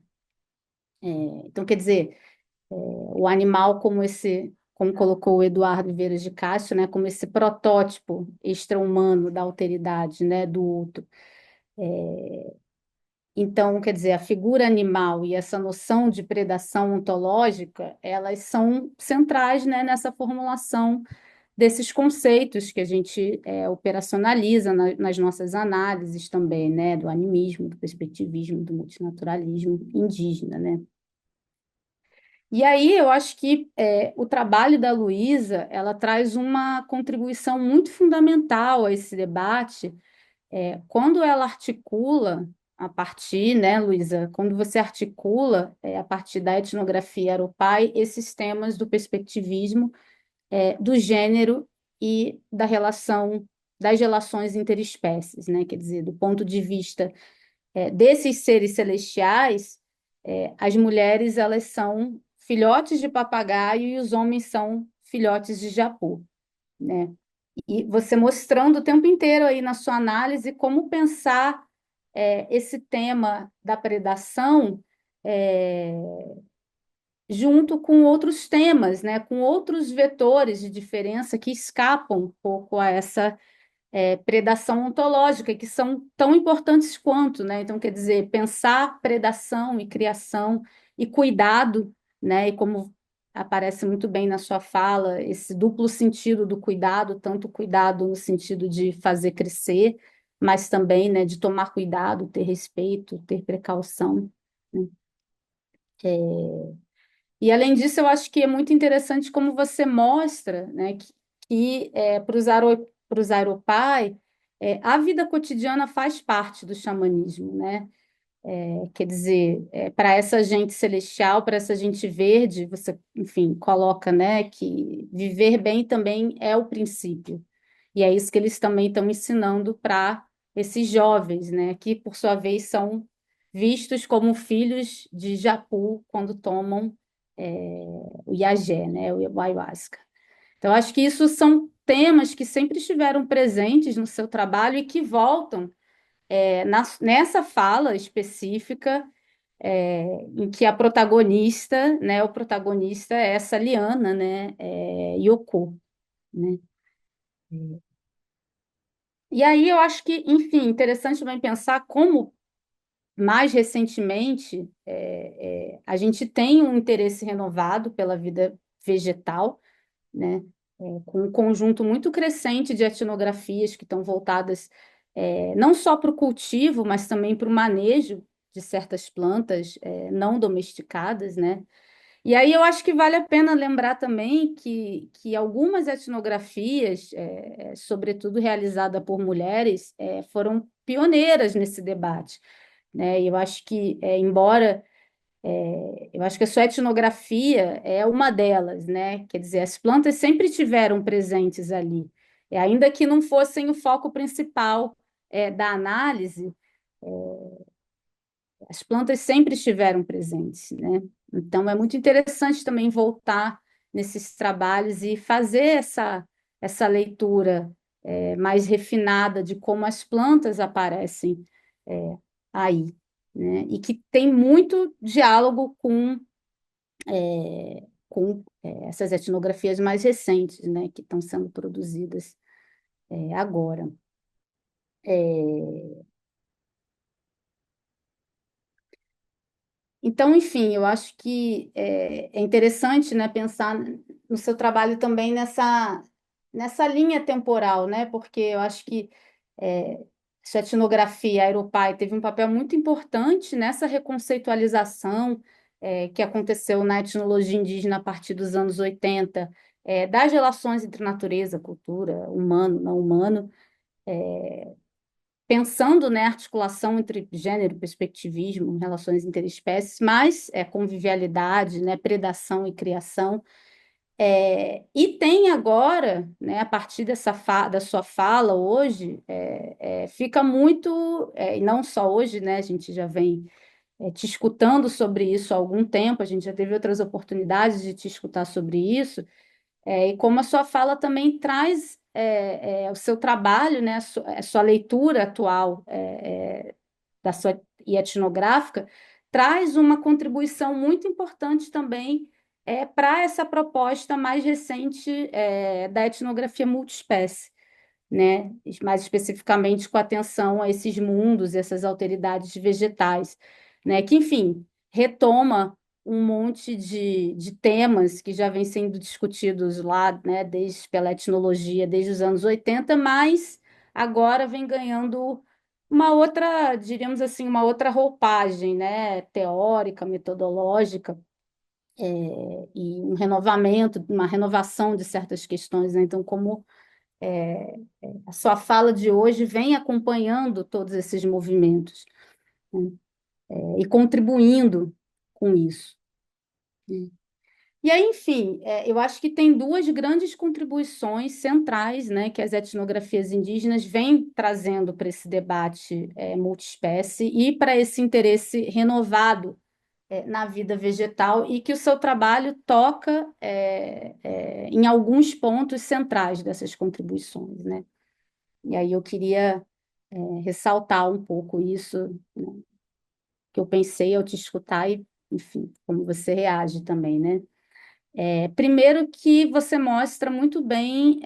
Então, quer dizer, o animal como colocou o Eduardo Vieira de Castro, né, como esse protótipo extra-humano da alteridade, né, do outro. Então, quer dizer, a figura animal e essa noção de predação ontológica, elas são centrais, né, nessa formulação desses conceitos que a gente operacionaliza nas nossas análises também, né, do animismo, do perspectivismo, do multinaturalismo indígena, né? E aí eu acho que o trabalho da Luísa, ela traz uma contribuição muito fundamental a esse debate, quando ela articula a partir, né, Luísa, quando você articula a partir da etnografia Aropai esses temas do perspectivismo, do gênero e das relações interespécies, né? Quer dizer, do ponto de vista desses seres celestiais, as mulheres elas são filhotes de papagaio e os homens são filhotes de japu, né? E você mostrando o tempo inteiro aí na sua análise como pensar esse tema da predação junto com outros temas, né? Com outros vetores de diferença que escapam um pouco a essa predação ontológica, que são tão importantes quanto, né? Então, quer dizer, pensar predação e criação e cuidado, né? E como aparece muito bem na sua fala, esse duplo sentido do cuidado, tanto cuidado no sentido de fazer crescer, mas também, né, de tomar cuidado, ter respeito, ter precaução, né? E, além disso, eu acho que é muito interessante como você mostra, né, que para os os Airopai, a vida cotidiana faz parte do xamanismo, né? Quer dizer, para essa gente celestial, para essa gente verde, você, enfim, coloca, né, que viver bem também é o princípio. E é isso que eles também estão ensinando para esses jovens, né, que, por sua vez, são vistos como filhos de Japu quando tomam o Yagé, né, o ayahuasca. Então, acho que isso são temas que sempre estiveram presentes no seu trabalho e que voltam nessa fala específica, em que a protagonista, né, o protagonista é essa Liana, né, Yoko, né? E aí eu acho que, enfim, interessante também pensar como mais recentemente a gente tem um interesse renovado pela vida vegetal, né? Com um conjunto muito crescente de etnografias que estão voltadas não só para o cultivo, mas também para o manejo de certas plantas não domesticadas, né? E aí eu acho que vale a pena lembrar também que algumas etnografias, sobretudo realizadas por mulheres, foram pioneiras nesse debate, né? E eu acho que, embora eu acho que a sua etnografia é uma delas, né? Quer dizer, as plantas sempre tiveram presentes ali, ainda que não fossem o foco principal da análise, as plantas sempre estiveram presentes, né? Então é muito interessante também voltar nesses trabalhos e fazer essa leitura mais refinada de como as plantas aparecem é, aí, né? E que tem muito diálogo com essas etnografias mais recentes, né, que estão sendo produzidas agora. Então, enfim, eu acho que é interessante, né, pensar no seu trabalho também nessa linha temporal, né, porque eu acho que essa etnografia, a Aeropai, teve um papel muito importante nessa reconceitualização que aconteceu na etnologia indígena a partir dos anos 80, das relações entre natureza, cultura, humano, não humano, pensando, né, articulação entre gênero, perspectivismo, relações interespécies, mas convivialidade, né, predação e criação. E tem agora, né, a partir da sua fala hoje, fica muito, e não só hoje, né, a gente já vem te escutando sobre isso há algum tempo, a gente já teve outras oportunidades de te escutar sobre isso, e como a sua fala também traz o seu trabalho, né, a sua leitura atual da sua e etnográfica, traz uma contribuição muito importante também para essa proposta mais recente da etnografia multiespécie, né? Mais especificamente com atenção a esses mundos, essas alteridades vegetais, né? Que, enfim, retoma um monte de temas que já vêm sendo discutidos lá, né, pela etnologia desde os anos 80, mas agora vem ganhando uma outra, diríamos assim, uma outra roupagem, né, teórica, metodológica, e um renovamento, uma renovação de certas questões, né? Então, como a sua fala de hoje vem acompanhando todos esses movimentos, né? E contribuindo com isso, né? E aí, enfim, eu acho que tem duas grandes contribuições centrais, né, que as etnografias indígenas vêm trazendo para esse debate multiespécie e para esse interesse renovado na vida vegetal e que o seu trabalho toca em alguns pontos centrais dessas contribuições, né? E aí eu queria ressaltar um pouco isso, né, que eu pensei ao te escutar e, enfim, como você reage também, né? Primeiro que você mostra muito bem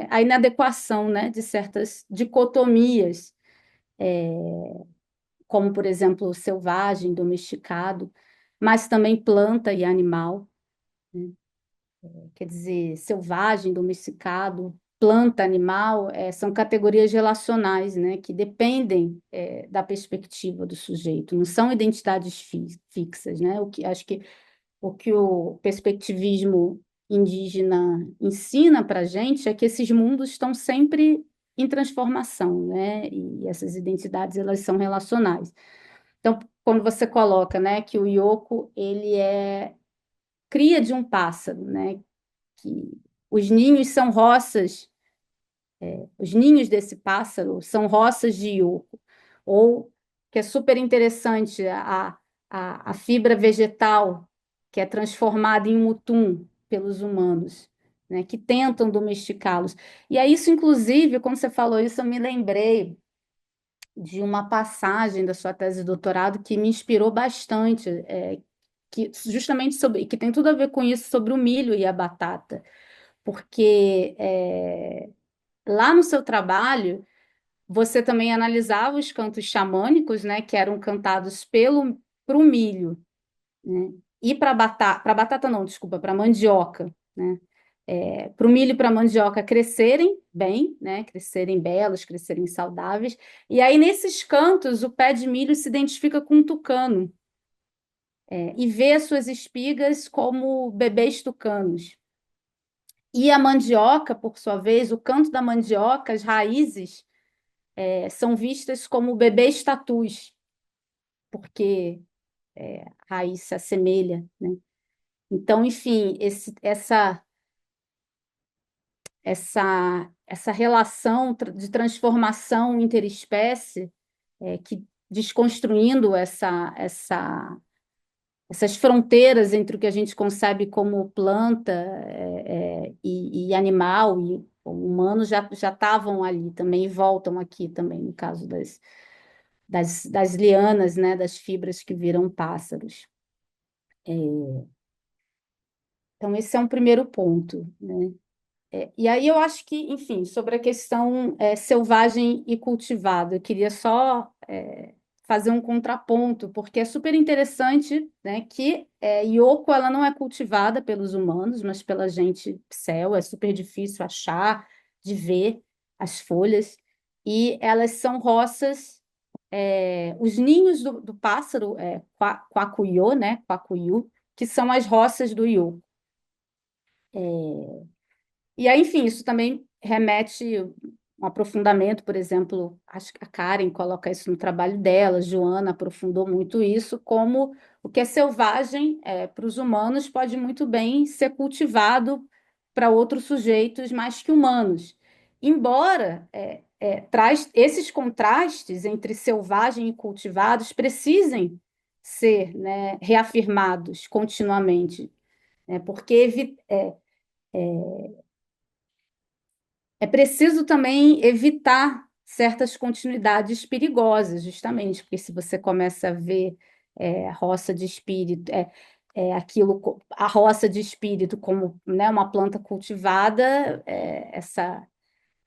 a inadequação, né, de certas dicotomias, como, por exemplo, selvagem, domesticado, mas também planta e animal, né? Quer dizer, selvagem, domesticado, planta, animal, são categorias relacionais, né, que dependem da perspectiva do sujeito, não são identidades fixas, né? Acho que o perspectivismo indígena ensina para a gente é que esses mundos estão sempre em transformação, né? E essas identidades, elas são relacionais. Então, quando você coloca, né, que o Yoko, ele é cria de um pássaro, né? Que os ninhos são roças, os ninhos desse pássaro são roças de Yoko. Ou, que é super interessante, a fibra vegetal que é transformada em mutum pelos humanos, né, que tentam domesticá-los. E é isso, inclusive, quando você falou isso, eu me lembrei de uma passagem da sua tese de doutorado que me inspirou bastante, que justamente sobre, que tem tudo a ver com isso, sobre o milho e a batata, porque lá no seu trabalho você também analisava os cantos xamânicos, né, que eram cantados pro milho, né, e para batata não, desculpa, para mandioca, né, para o milho e para a mandioca crescerem bem, né, crescerem belos, crescerem saudáveis, e aí nesses cantos o pé de milho se identifica com um tucano, e vê as suas espigas como bebês tucanos. E a mandioca, por sua vez, o canto da mandioca, as raízes, são vistas como bebês tatus, porque a raiz se assemelha, né? Então, enfim, essa relação de transformação interespécie, que desconstruindo essas fronteiras entre o que a gente concebe como planta e animal e o humano já estavam ali também e voltam aqui também, no caso das lianas, né, das fibras que viram pássaros. Então, esse é um primeiro ponto, né? E aí eu acho que, enfim, sobre a questão selvagem e cultivado, eu queria só fazer um contraponto, porque é super interessante, né, que Yoko ela não é cultivada pelos humanos, mas pela gente céu, é super difícil achar, de ver as folhas, e elas são roças, os ninhos do pássaro, Quacuiô, né, Quacuiú, que são as roças do Yoko. E aí, enfim, isso também remete um aprofundamento, por exemplo, acho que a Karen coloca isso no trabalho dela, Joana aprofundou muito isso, como o que é selvagem para os humanos pode muito bem ser cultivado para outros sujeitos mais que humanos. Embora traz esses contrastes entre selvagem e cultivados precisem ser, né, reafirmados continuamente, né, porque é preciso também evitar certas continuidades perigosas, justamente, porque se você começa a ver a roça de espírito, a roça de espírito como, né, uma planta cultivada,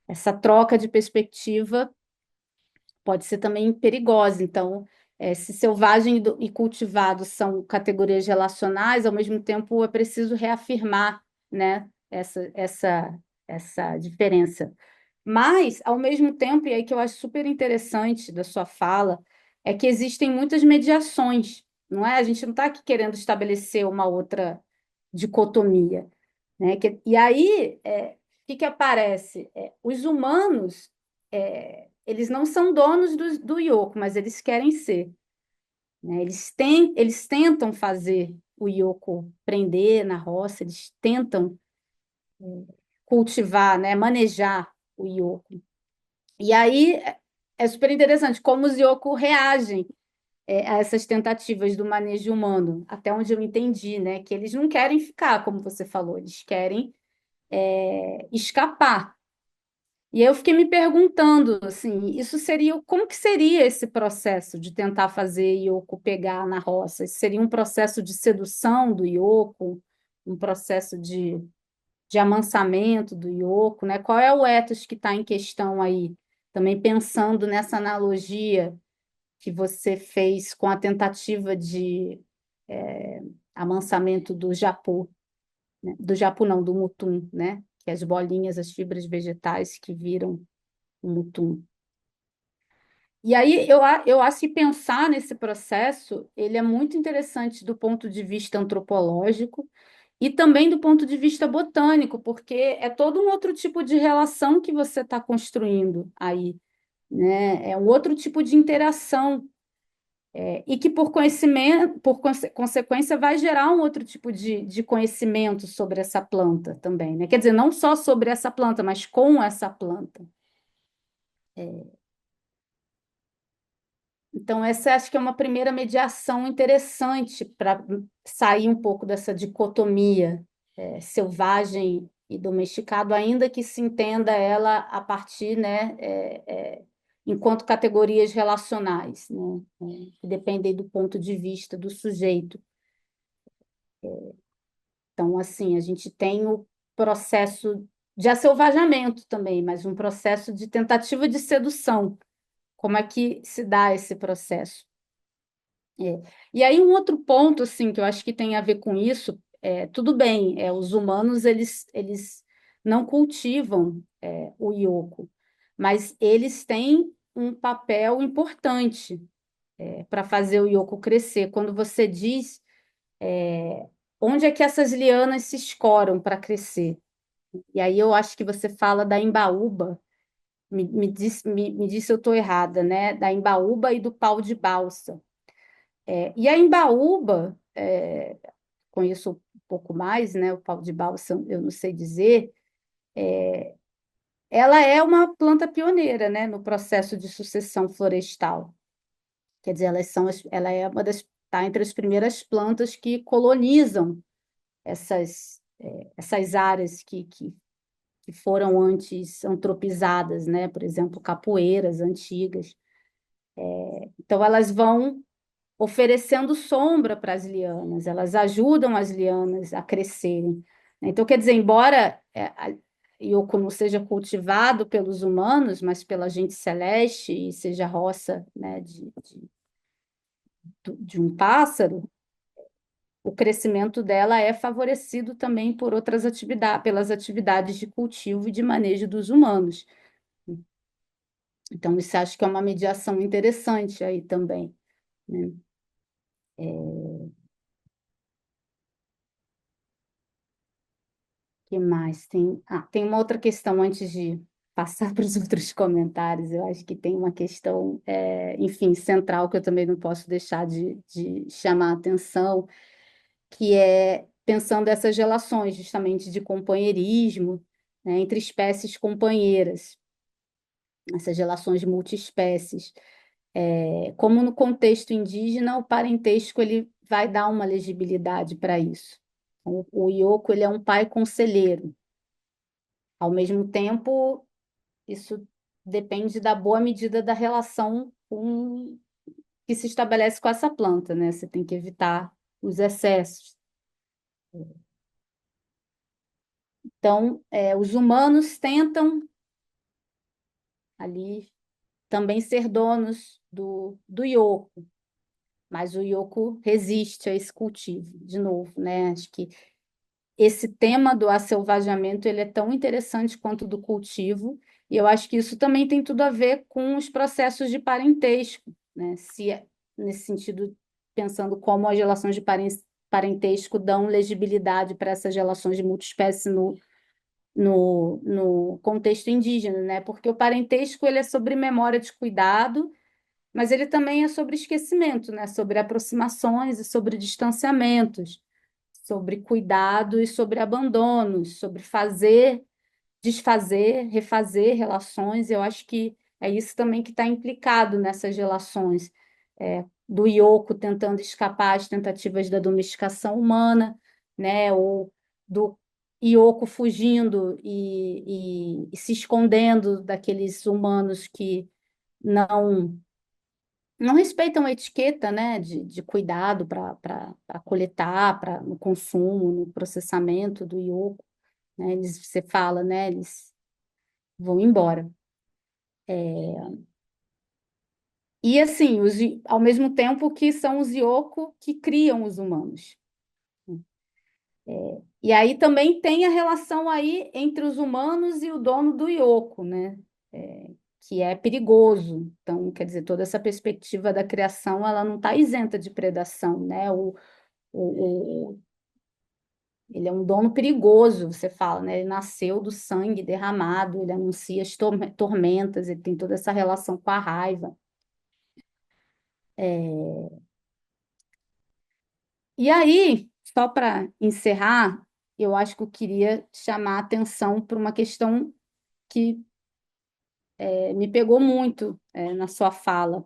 essa troca de perspectiva pode ser também perigosa. Então, se selvagem e cultivado são categorias relacionais, ao mesmo tempo é preciso reafirmar, né, essa diferença. Mas, ao mesmo tempo, e aí que eu acho super interessante da sua fala, é que existem muitas mediações, não é? A gente não está aqui querendo estabelecer uma outra dicotomia, né? E aí, o que aparece? Os humanos, eles não são donos do Yoko, mas eles querem ser, né? Eles tentam fazer o Yoko prender na roça, eles tentam cultivar, né? Manejar o Yoko. E aí é super interessante como os Yoko reagem a essas tentativas do manejo humano, até onde eu entendi, né? Que eles não querem ficar, como você falou, eles querem escapar. E eu fiquei me perguntando, assim, como que seria esse processo de tentar fazer Yoko pegar na roça? Isso seria um processo de sedução do Yoko, um processo de amansamento do Yoko, né? Qual é o ethos que está em questão aí? Também pensando nessa analogia que você fez com a tentativa de amansamento do japu, né? Do japu não, do mutum, né? Que é as bolinhas, as fibras vegetais que viram o mutum. E aí eu acho que pensar nesse processo, ele é muito interessante do ponto de vista antropológico e também do ponto de vista botânico, porque é todo um outro tipo de relação que você está construindo aí, né? É um outro tipo de interação, e que por conhecimento, consequência, vai gerar um outro tipo de conhecimento sobre essa planta também, né? Quer dizer, não só sobre essa planta, mas com essa planta. Então, essa acho que é uma primeira mediação interessante para sair um pouco dessa dicotomia, selvagem e domesticado, ainda que se entenda ela a partir, né, enquanto categorias relacionais, né, que dependem do ponto de vista do sujeito. Então, assim, a gente tem o processo de aselvajamento também, mas um processo de tentativa de sedução. Como é que se dá esse processo? É. E aí um outro ponto assim que eu acho que tem a ver com isso, tudo bem, os humanos eles não cultivam o ioco, mas eles têm um papel importante para fazer o ioco crescer. Quando você diz onde é que essas lianas se escoram para crescer, e aí eu acho que você fala da embaúba, me diz se eu estou errada, né? Da embaúba e do pau de balsa. E a embaúba, conheço um pouco mais, né? O pau de balsa eu não sei dizer. Ela é uma planta pioneira, né? No processo de sucessão florestal. Quer dizer, ela é uma das está entre as primeiras plantas que colonizam essas áreas que foram antes antropizadas, né? Por exemplo, capoeiras antigas. Então, elas vão oferecendo sombra para as lianas, elas ajudam as lianas a crescerem. Então, quer dizer, embora a Yoko não seja cultivado pelos humanos, mas pela gente celeste, e seja roça, né, de um pássaro, o crescimento dela é favorecido também por outras atividades, pelas atividades de cultivo e de manejo dos humanos. Então, isso acho que é uma mediação interessante aí também, né? Que mais? Tem uma outra questão antes de passar para os outros comentários. Eu acho que tem uma questão, enfim, central que eu também não posso deixar de chamar a atenção, que é pensando essas relações justamente de companheirismo, né, entre espécies companheiras, essas relações multiespécies. Como no contexto indígena, o parentesco ele vai dar uma legibilidade para isso. O Yoko ele é um pai conselheiro. Ao mesmo tempo, isso depende da boa medida da relação que se estabelece com essa planta, né? Você tem que evitar os excessos. Então, os humanos tentam ali também ser donos do ioco, mas o ioco resiste a esse cultivo, de novo, né? Acho que esse tema do asselvajamento ele é tão interessante quanto do cultivo, e eu acho que isso também tem tudo a ver com os processos de parentesco, né? Nesse sentido, pensando como as relações de parentesco dão legibilidade para essas relações de multiespécie no contexto indígena, né? Porque o parentesco ele é sobre memória de cuidado, mas ele também é sobre esquecimento, né? Sobre aproximações e sobre distanciamentos, sobre cuidado e sobre abandonos, sobre fazer, desfazer, refazer relações. Eu acho que é isso também que está implicado nessas relações, do Yoko tentando escapar às tentativas da domesticação humana, né? Ou do Yoko fugindo e se escondendo daqueles humanos que não não respeitam a etiqueta, né, de cuidado para coletar, para no consumo, no processamento do ioco, né, você fala, né, eles vão embora. E assim, ao mesmo tempo que são os ioco que criam os humanos. E aí também tem a relação aí entre os humanos e o dono do ioco, né, que é perigoso. Então, quer dizer, toda essa perspectiva da criação, ela não está isenta de predação, né, o, Ele é um dono perigoso, você fala, né? Ele nasceu do sangue derramado, ele anuncia as tormentas, ele tem toda essa relação com a raiva. E aí, só para encerrar, eu acho que eu queria chamar a atenção para uma questão que me pegou muito na sua fala,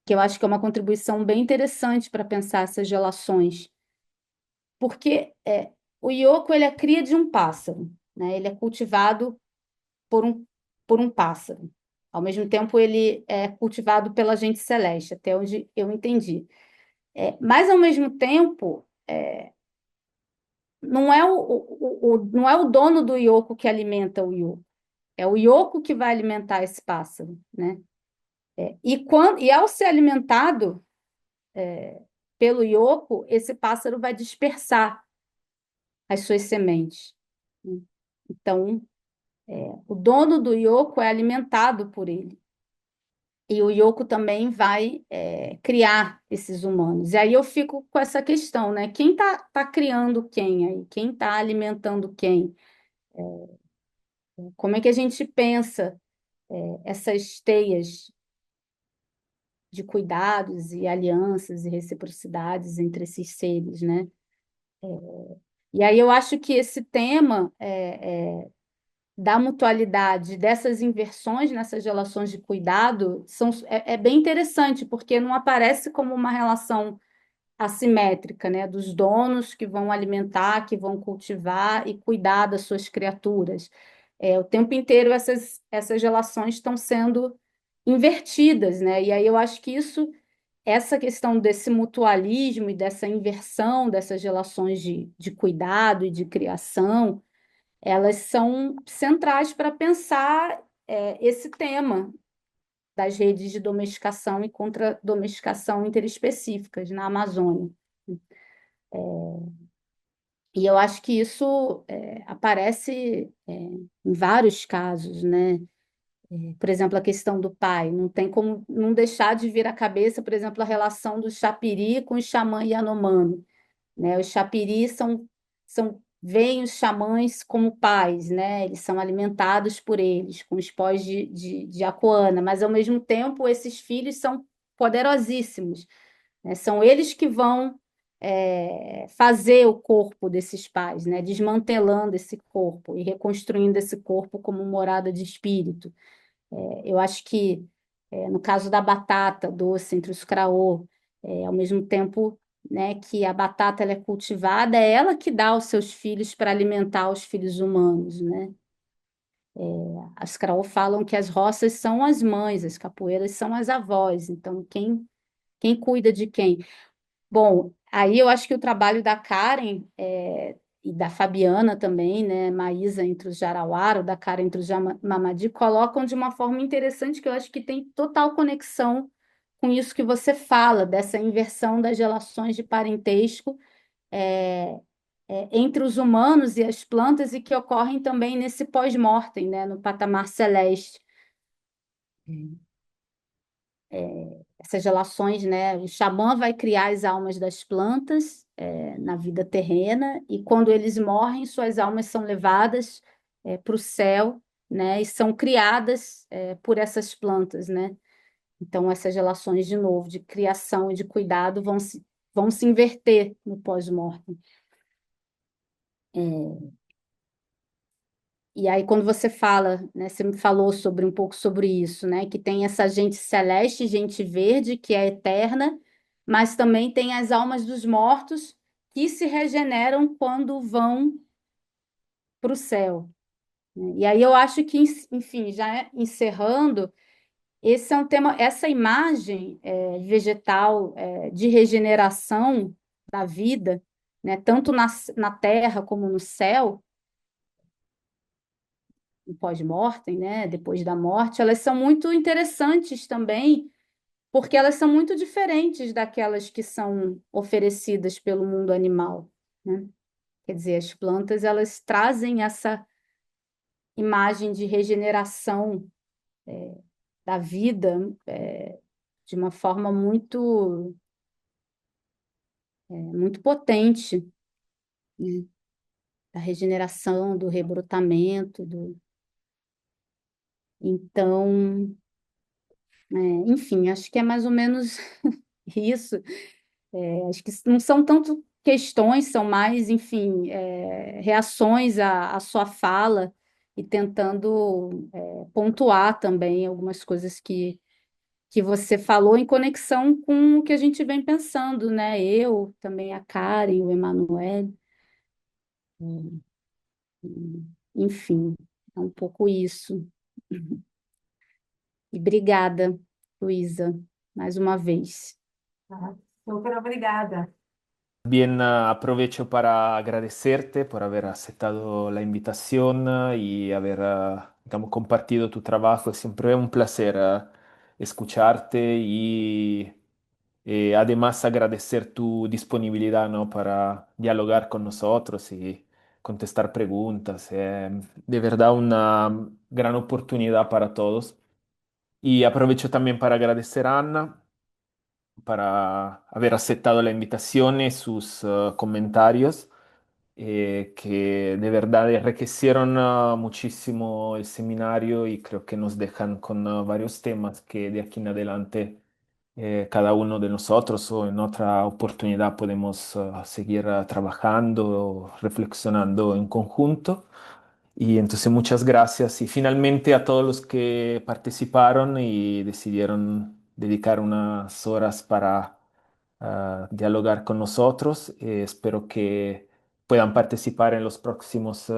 que eu acho que é uma contribuição bem interessante para pensar essas relações, porque o Yoko ele é cria de um pássaro, né? Ele é cultivado por um pássaro. Ao mesmo tempo, ele é cultivado pela gente celeste, até onde eu entendi. Mas, ao mesmo tempo, não é o dono do Yoko que alimenta o Yoko, é o Yoko que vai alimentar esse pássaro, né? E ao ser alimentado pelo Yoko, esse pássaro vai dispersar as suas sementes, né? Então, o dono do Yoko é alimentado por ele. E o Yoko também vai criar esses humanos. E aí eu fico com essa questão, né? Quem tá criando quem aí? Quem está alimentando quem? Como é que a gente pensa essas teias de cuidados e alianças e reciprocidades entre esses seres, né? E aí eu acho que esse tema da mutualidade, dessas inversões nessas relações de cuidado, é bem interessante, porque não aparece como uma relação assimétrica, né? Dos donos que vão alimentar, que vão cultivar e cuidar das suas criaturas. O tempo inteiro essas relações estão sendo invertidas, né? E aí eu acho que essa questão desse mutualismo e dessa inversão dessas relações de cuidado e de criação, elas são centrais para pensar esse tema das redes de domesticação e contra-domesticação interespecíficas na Amazônia. E eu acho que isso aparece em vários casos, né? Por exemplo, a questão do pai. Não tem como não deixar de vir à cabeça, por exemplo, a relação do Chapiri com o xamã Yanomami, né? Os Chapiris veem os xamãs como pais, né? Eles são alimentados por eles, com os pós de Akuana, mas, ao mesmo tempo, esses filhos são poderosíssimos, né? São eles que vão fazer o corpo desses pais, né? Desmantelando esse corpo e reconstruindo esse corpo como morada de espírito. Eu acho que, no caso da batata doce entre os craô, ao mesmo tempo, né, que a batata ela é cultivada, é ela que dá aos seus filhos para alimentar os filhos humanos, né? As craô falam que as roças são as mães, as capoeiras são as avós, então quem cuida de quem? Bom, aí eu acho que o trabalho da Karen e da Fabiana também, né, Maísa entre os Jarauara, da Karen entre os Mamadi, colocam de uma forma interessante que eu acho que tem total conexão com isso que você fala, dessa inversão das relações de parentesco é, entre os humanos e as plantas e que ocorrem também nesse pós-mortem, né, no patamar celeste. Essas relações, né? O xamã vai criar as almas das plantas na vida terrena, e quando eles morrem, suas almas são levadas para o céu, né? E são criadas por essas plantas, né? Então, essas relações, de novo, de criação e de cuidado vão se inverter no pós-mortem. E aí, quando você fala, né, você me falou sobre um pouco sobre isso, né, que tem essa gente celeste, gente verde, que é eterna, mas também tem as almas dos mortos que se regeneram quando vão para o céu, né? E aí eu acho que, enfim, já encerrando, esse é um tema, essa imagem vegetal de regeneração da vida, né, tanto na terra como no céu, no pós-mortem, né, depois da morte, elas são muito interessantes também, porque elas são muito diferentes daquelas que são oferecidas pelo mundo animal, né? Quer dizer, as plantas, elas trazem essa imagem de regeneração da vida de uma forma muito muito potente, né? Da regeneração, do rebrotamento, então, enfim, acho que é mais ou menos isso. Acho que não são tanto questões, são mais, enfim, reações à sua fala e tentando pontuar também algumas coisas que você falou em conexão com o que a gente vem pensando, né? Eu, também a Karen, o Emanuel, enfim, é um pouco isso. E obrigada, Luísa, mais uma vez. Ah, súper obrigada. Bien, aprovecho para agradecerte por haber aceptado la invitación y haber, digamos, compartido tu trabajo. Es siempre un placer escucharte y además agradecer tu disponibilidad, ¿no? Para dialogar con nosotros y contestar preguntas. De verdad una gran oportunidad para todos. Y aprovecho también para agradecer a Ana para haber aceptado la invitación y sus comentarios que de verdad enriquecieron muchísimo el seminario y creo que nos dejan con varios temas que de aquí en adelante cada uno de nosotros o en otra oportunidad podemos seguir trabajando o reflexionando en conjunto. Y entonces muchas gracias y finalmente a todos los que participaron y decidieron dedicar unas horas para dialogar con nosotros. Espero que puedan participar en los próximos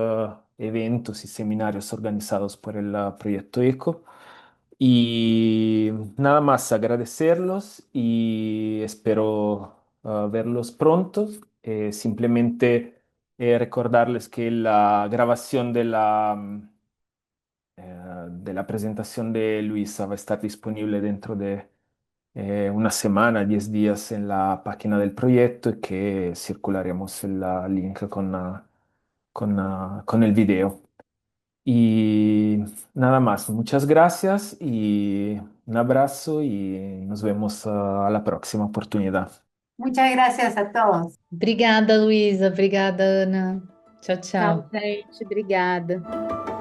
eventos y seminarios organizados por el Proyecto ECO. Y nada más agradecerlos y espero verlos pronto. Simplemente recordarles que la grabación de la presentación de Luisa va a estar disponible dentro de una semana, 10 días en la página del proyecto y que circularemos el link con el video. Y nada más, muchas gracias y un abrazo y nos vemos a la próxima oportunidad. Muchas gracias a todos. Obrigada, Luísa. Obrigada, Ana. Tchau, Tchau, tchau. gente. Obrigada.